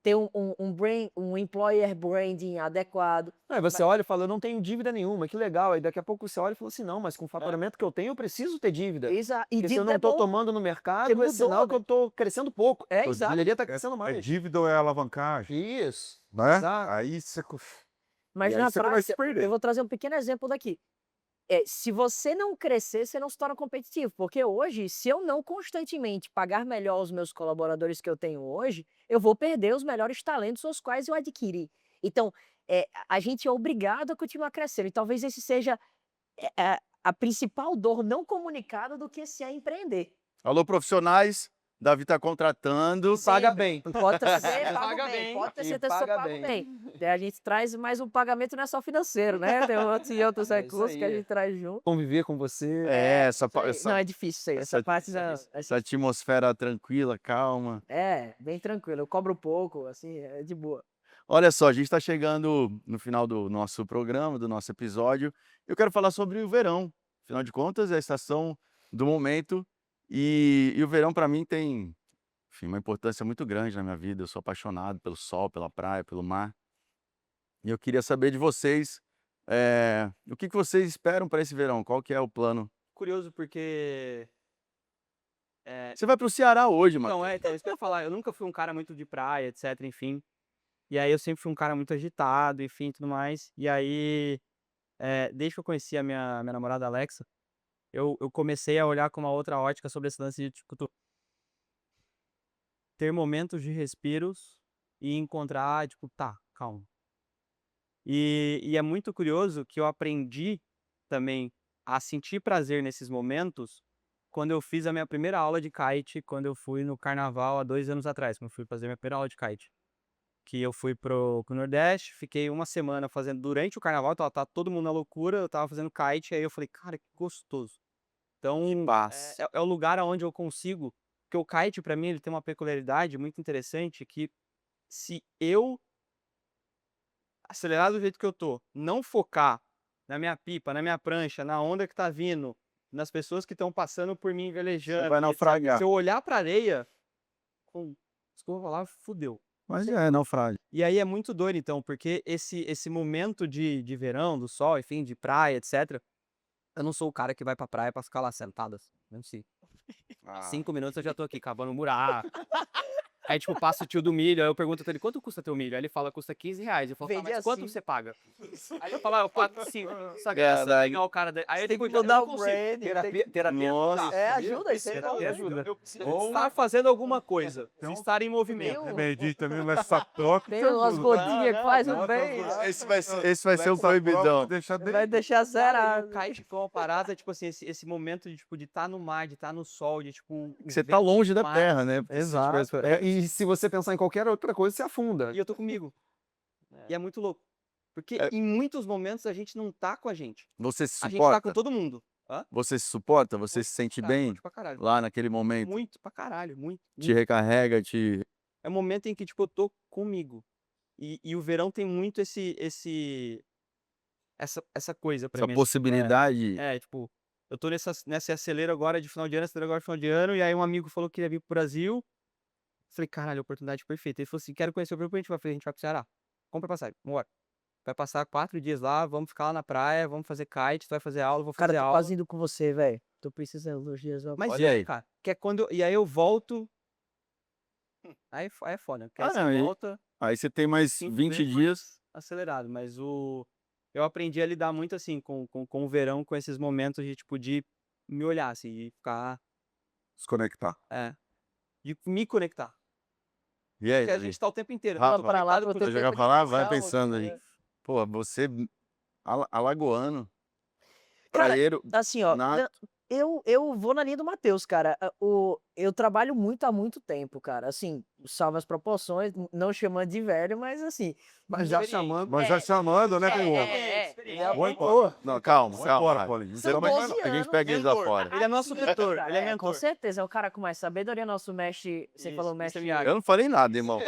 ter um employer branding adequado? Não, e você olha e fala, eu não tenho dívida nenhuma, que legal. Aí daqui a pouco você olha e fala assim, não, mas com o faturamento que eu tenho, eu preciso ter dívida. Exato. E Porque se eu dívida não é estou bom. tomando no mercado, Você é sinal mudou, que eu estou crescendo pouco. É, Eu exato. deveria estar crescendo é mais. dívida ou é alavancagem, Isso. né? Exato. Aí você... Mas E aí na você começa a se prática, perder. eu vou trazer um pequeno exemplo daqui. Se você não crescer, você não se torna competitivo. Porque hoje, se eu não constantemente pagar melhor os meus colaboradores que eu tenho hoje, eu vou perder os melhores talentos os quais eu adquiri. Então, a gente é obrigado a continuar crescendo. E talvez esse seja a principal dor não comunicada do que se é empreender. Alô, profissionais. Davi está contratando. Paga bem. Pode trazer, paga Paga bem. bem. Pode ter E certeza que eu paga pago bem. bem. Daí a gente traz mais um pagamento, não é só financeiro, né? Tem outros É isso recursos que a aí. gente traz junto. Conviver com você. Essa, Isso aí. essa, Não, é difícil isso aí. Essa parte essa atmosfera tranquila, calma. bem tranquilo. Eu cobro pouco, assim, é de boa. Olha só, a gente está chegando no final do nosso programa, do nosso episódio. Eu quero falar sobre o verão. Afinal de contas, é a estação do momento. E o verão, para mim, tem, enfim, uma importância muito grande na minha vida. Eu sou apaixonado pelo sol, pela praia, pelo mar. E eu queria saber de vocês, o que vocês esperam para esse verão? Qual que é o plano? Curioso porque... Você vai para o Ceará hoje, mano. Não, então, isso que eu ia falar. Eu nunca fui um cara muito de praia, etc, enfim. E aí eu sempre fui um cara muito agitado, enfim, tudo mais. E aí, desde que eu conheci a minha namorada Alexa, eu comecei a olhar com uma outra ótica sobre esse lance de, tipo, ter momentos de respiros e encontrar, tipo, tá, calma. E é muito curioso que eu aprendi também a sentir prazer nesses momentos quando eu fiz a minha primeira aula de kite, quando eu fui no carnaval há 2 anos atrás, quando eu fui fazer minha primeira aula de kite. Que eu fui pro Nordeste, fiquei uma semana fazendo durante o carnaval, tá todo mundo na loucura, eu estava fazendo kite, aí eu falei: "Cara, que gostoso". Então, Paz. é o lugar aonde eu consigo porque o kite pra mim ele tem uma peculiaridade muito interessante que se eu acelerar do jeito que eu tô, não focar na minha pipa, na minha prancha, na onda que tá vindo, nas pessoas que estão passando por mim velejando, vai e etc. naufragar. Se eu olhar pra areia, desculpa falar, fudeu. Mas é naufrágio. E aí é muito doido então, porque esse momento de verão, do sol, enfim, de praia, etc, eu não sou o cara que vai pra praia pra ficar lá sentado assim, não sei. 5 minutos eu já tô aqui cavando um buraco. Aí, tipo, passa o tio do milho, aí eu pergunto pra ele: "Quanto custa teu milho?" Aí ele fala: "Custa R$ 15." Eu falo: "Tá, Vende mas quanto assim. você paga?" Aí eu falo: "Ah, eu pago 5." Essa Caralho. graça, pegar o cara da aí, Tem que tipo, eu mudar não o consigo. branding, tem que- Nossa. ajuda, isso aí Terapia não. ajuda. Ou- Estar fazendo alguma coisa, Então, estar em Tem movimento. um- Remedinho também nessa troca. Tem umas gotinhas que faz não, um bem. Esse vai ser o proibidão. Deixa Vai deixar Cara, e zerado. o kite foi uma parada, tipo assim, esse momento de, tipo, de estar no mar, de estar no sol, de, tipo, o Você tá vento longe da mar, terra, né? Porque se tivesse- Exato. E se você pensar em qualquer outra coisa, você afunda. e eu tô comigo. E é muito louco. Porque É. em muitos momentos a gente não tá com a gente. Você se A gente tá com suporta? todo mundo. Hã? Você se suporta? Você se sente bem Curto pra caralho. lá naquele momento? Muito pra caralho, muito. Te recarrega, te. É um momento em que, tipo, eu tô comigo. E o verão tem muito essa coisa pra Essa mim, assim, possibilidade. tipo, eu tô nesse acelero agora de final de ano, acelero agora de final de ano, e aí um amigo falou que ia vir pro Brasil. Falei: "Caralho, oportunidade perfeita". Ele falou assim: "Quero conhecer o Brasil, a gente vai pro Ceará. Compra passagem, vambora. Vai passar 4 dias lá, vamos ficar lá na praia, vamos fazer kite, tu vai fazer aula, eu vou Cara, fazer tô aula". quase indo com você, velho. Tô precisando dos dias. Mas Olha aí. cara, que é quando e aí eu volto, aí é foda, porque aí você não, volta aí você tem mais 5 20 vezes dias. acelerado, mas eu aprendi a lidar muito, assim, com o verão, com esses momentos de, tipo, de me olhar, assim, e ficar desconectar. de me conectar. E aí, Porque a Davi? gente tá o tempo inteiro Rafa, pra lá, conectado pro com teu Você tudo. já tempo quer de falar? Vai calma, pensando aí. Pô, você alagoano, Cara, praieiro, assim, ó, nato. eu vou na linha do Matheus, cara. Eu trabalho muito há muito tempo, cara. Assim, salvo as proporções, não chamando de velho, mas assim. Mas já Experiente. chamando. Mas já chamando, né, Paulo? É, embora. Não, calma, Vai embora, calma. Paulinho. São Depois 12 a gente anos. pega eles lá fora. Ele é nosso mentor, ele é Com mentor. certeza, é o cara com mais sabedoria, nosso mestre. Você Isso, falou Mr. mestre. Miyagi. Eu não falei nada, irmão.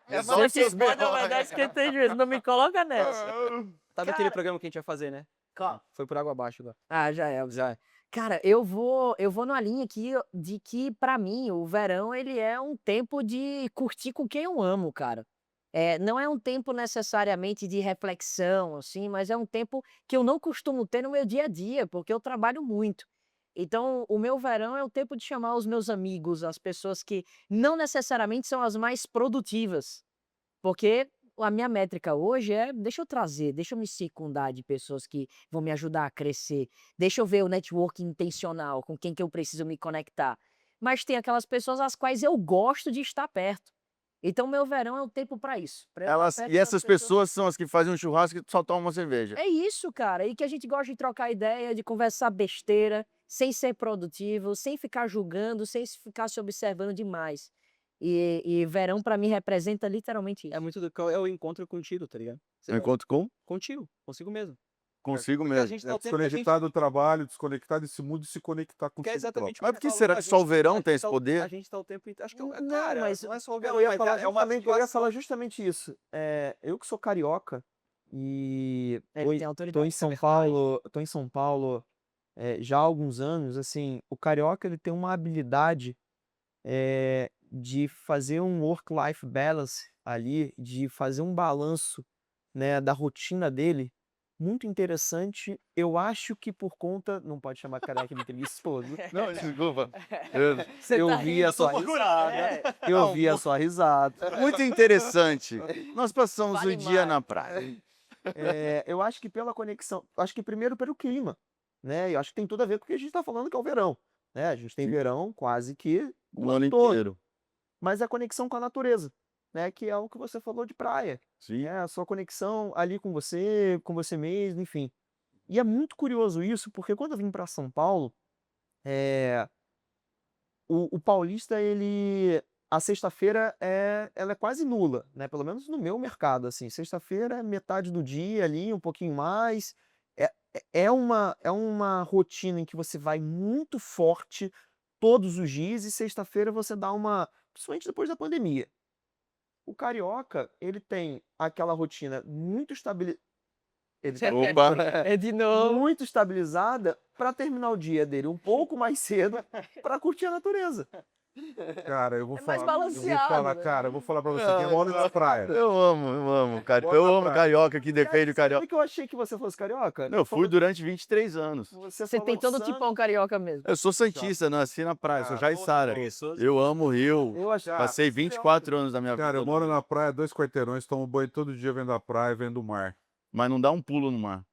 Você se pode, na verdade, que tem juízo. Não me coloca nessa. Sabe aquele programa que a gente ia fazer, né? Qual? Foi por água abaixo agora. Ah, já é. Já é. Cara, eu vou numa linha aqui de que, pra mim, o verão ele é um tempo de curtir com quem eu amo, cara. Não é um tempo necessariamente de reflexão, assim, mas é um tempo que eu não costumo ter no meu dia a dia, porque eu trabalho muito. Então, o meu verão é o tempo de chamar os meus amigos, as pessoas que não necessariamente são as mais produtivas. Porque a minha métrica hoje é: deixa eu me circundar de pessoas que vão me ajudar a crescer, deixa eu ver o networking intencional, com quem que eu preciso me conectar. Mas tem aquelas pessoas às quais eu gosto de estar perto. Então meu verão é um tempo para isso, pra eu estar Elas, perto e das essas pessoas são as que fazem um churrasco e só tomam uma cerveja. É isso, cara, e que a gente gosta de trocar ideia, de conversar besteira, sem ser produtivo, sem ficar julgando, sem ficar se observando demais. E verão pra mim representa literalmente É isso. muito do é o encontro contigo, tá ligado? Você Eu vai encontro com consigo mesmo. consigo Porque a mesmo. gente É tá o tempo que a gente desconectar do trabalho, desconectar desse mundo e se conectar com que é exatamente o Mas que por que eu falo, será a que só o gente verão a tem gente esse tá o poder? a gente tá o tempo inte acho que Não, cara, mas não é só o Eu verão, ia mas falar é uma justamente, eu ia situação. falar justamente isso. Eu que sou carioca e Ele tô, tem em- tô autoridade em pra São falar. Paulo, já há alguns anos, assim, o carioca ele tem uma habilidade de fazer um work-life balance ali, de fazer um balanço, né, da rotina dele muito interessante. Eu acho que por conta. Não pode chamar careca de minha esposa. Não, desculpa. Você Eu tá vi rindo, a sua tô risada. procurando. Eu vi a sua risada. Muito interessante. Nós passamos Vale o dia mais. na praia. Eu acho que pela conexão. Acho que primeiro pelo clima, né? Eu acho que tem tudo a ver com o que a gente está falando, que é o verão. Né? A gente tem verão quase que O ano todo. inteiro. Mas a conexão com a natureza, né? Que é o que você falou de praia. Sim. A sua conexão ali com você mesmo, enfim. E é muito curioso isso, porque quando eu vim para São Paulo, o paulista, a sexta-feira ela é quase nula, né? Pelo menos no meu mercado, assim. Sexta-feira é metade do dia ali, um pouquinho mais. É uma rotina em que você vai muito forte todos os dias e sexta-feira você dá uma, principalmente depois da pandemia. O carioca, ele tem aquela rotina muito Opa. É de novo. muito estabilizada para terminar o dia dele um pouco mais cedo para curtir a natureza. Cara, eu vou É mais falar. balanceado, né? Cara, eu vou falar pra você que eu moro na praia. Eu amo, cara. Bora Eu na amo praia. carioca que defende o carioca. Sabe que eu achei que você fosse carioca? Não, eu fui Falou- durante 23 anos. Você Você tem falou todo Santos, tipão carioca mesmo. Eu sou santista, nasci na praia, sou Jaiçara. Pessoas- Eu amo o Rio. Eu achei. Passei 24 anos da minha Cara, eu vida, moro na praia, 2 quarteirões, tomo banho todo dia vendo a praia, vendo o mar. mas não dá um pulo no mar.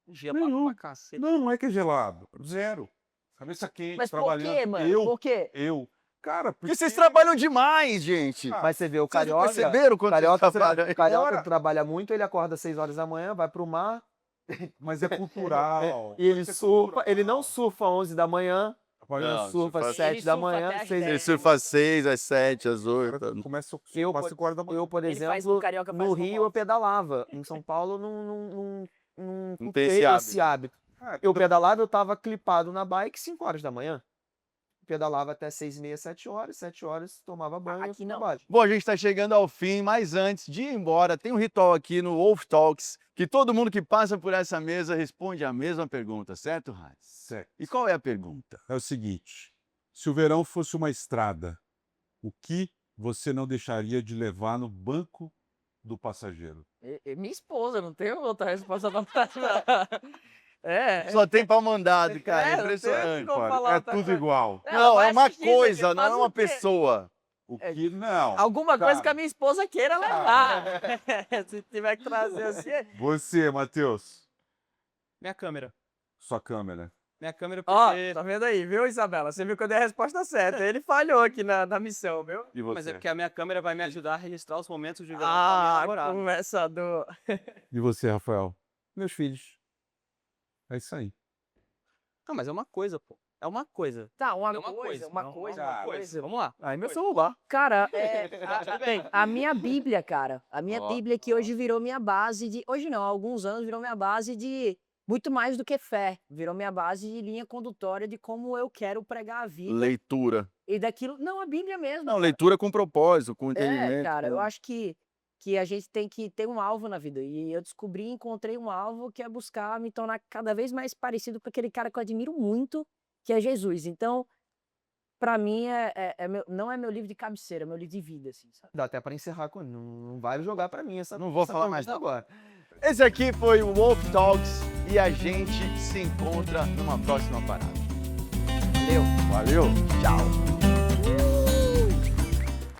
Gelado Nenhum. pra cacete. Não é que é gelado. Zero. Cabeça quente, Mas por trabalhando. quê, mano? Eu, Por quê? Cara, Porque vocês trabalham demais, gente. Ah, Mas você vê o Vocês não carioca. perceberam quando Carioca, vocês trabalham aí? carioca trabalha muito, ele acorda às 6 horas da manhã, vai pro mar, Mas é cultural. e ele Isso é surfa. cultural. Ele não surfa às 11 da manhã, Não, surfa às surfa- 7 da surfa manhã, até às 6 Ele 10. surfa às 6, às 7, às 8. Cara, começa Eu, quase 5 horas da manhã. Eu, por Ele faz o exemplo, carioca faz no home Rio eu office. pedalava. Em São Paulo eu não Não tem cultei esse hábito. Ah, Eu pedalava, eu tava clipado na bike 5 horas da manhã. Pedalava até 6h30, 7 horas, tomava banho e ia Aqui pro não. trabalho. Bom, a gente está chegando ao fim, mas antes de ir embora, tem um ritual aqui no Wolf Talks, que todo mundo que passa por essa mesa responde a mesma pergunta, certo, Hans? certo. E qual é a pergunta? É o seguinte: se o verão fosse uma estrada, o que você não deixaria de levar no banco do passageiro? Minha esposa, não tenho outra resposta pra Só tem pau mandado, cara, É, não tem impressionante. como Olha, falar é outra tudo coisa. igual. Ela Não, vai é uma assistir isso aqui, coisa, não faz é o uma quê? pessoa. O que não? Alguma coisa que a Cara. minha esposa queira levar. Se tiver que trazer assim. Você, Matheus, Minha câmera. sua câmera. Minha câmera Ó, porque... tá vendo aí, viu, Isabela? Você viu que eu dei a resposta certa. Ele falhou aqui na missão, viu? E você? Mas é porque a minha câmera vai me ajudar a registrar os momentos de verão com a minha Ah, namorada. conversador. E você, Rafael? Meus filhos. É isso aí. Não, mas é uma coisa, pô. É uma coisa. Tá, É uma coisa. uma Não, coisa, uma uma coisa. Vamos lá. Aí meu celular. Cara, Tudo bem. a minha Bíblia, cara, a minha Ó, Bíblia que hoje virou minha base de, hoje não, há alguns anos virou minha base de muito mais do que fé, virou minha base de linha condutória de como eu quero pregar a vida Leitura. e daquilo, não, a Bíblia mesmo. Não, cara. leitura com propósito, com entendimento. Cara, eu com- acho que a gente tem que ter um alvo na vida. E eu encontrei um alvo que é buscar me tornar cada vez mais parecido com aquele cara que eu admiro muito, que é Jesus. Então, pra mim, não é meu livro de cabeceira, é meu livro de vida, assim, sabe? Dá até pra encerrar com. Não vai jogar pra mim essa. Não vou essa falar mais pergunta agora. Esse aqui foi o Wolf Talks e a gente se encontra numa próxima parada. Valeu. Valeu, tchau.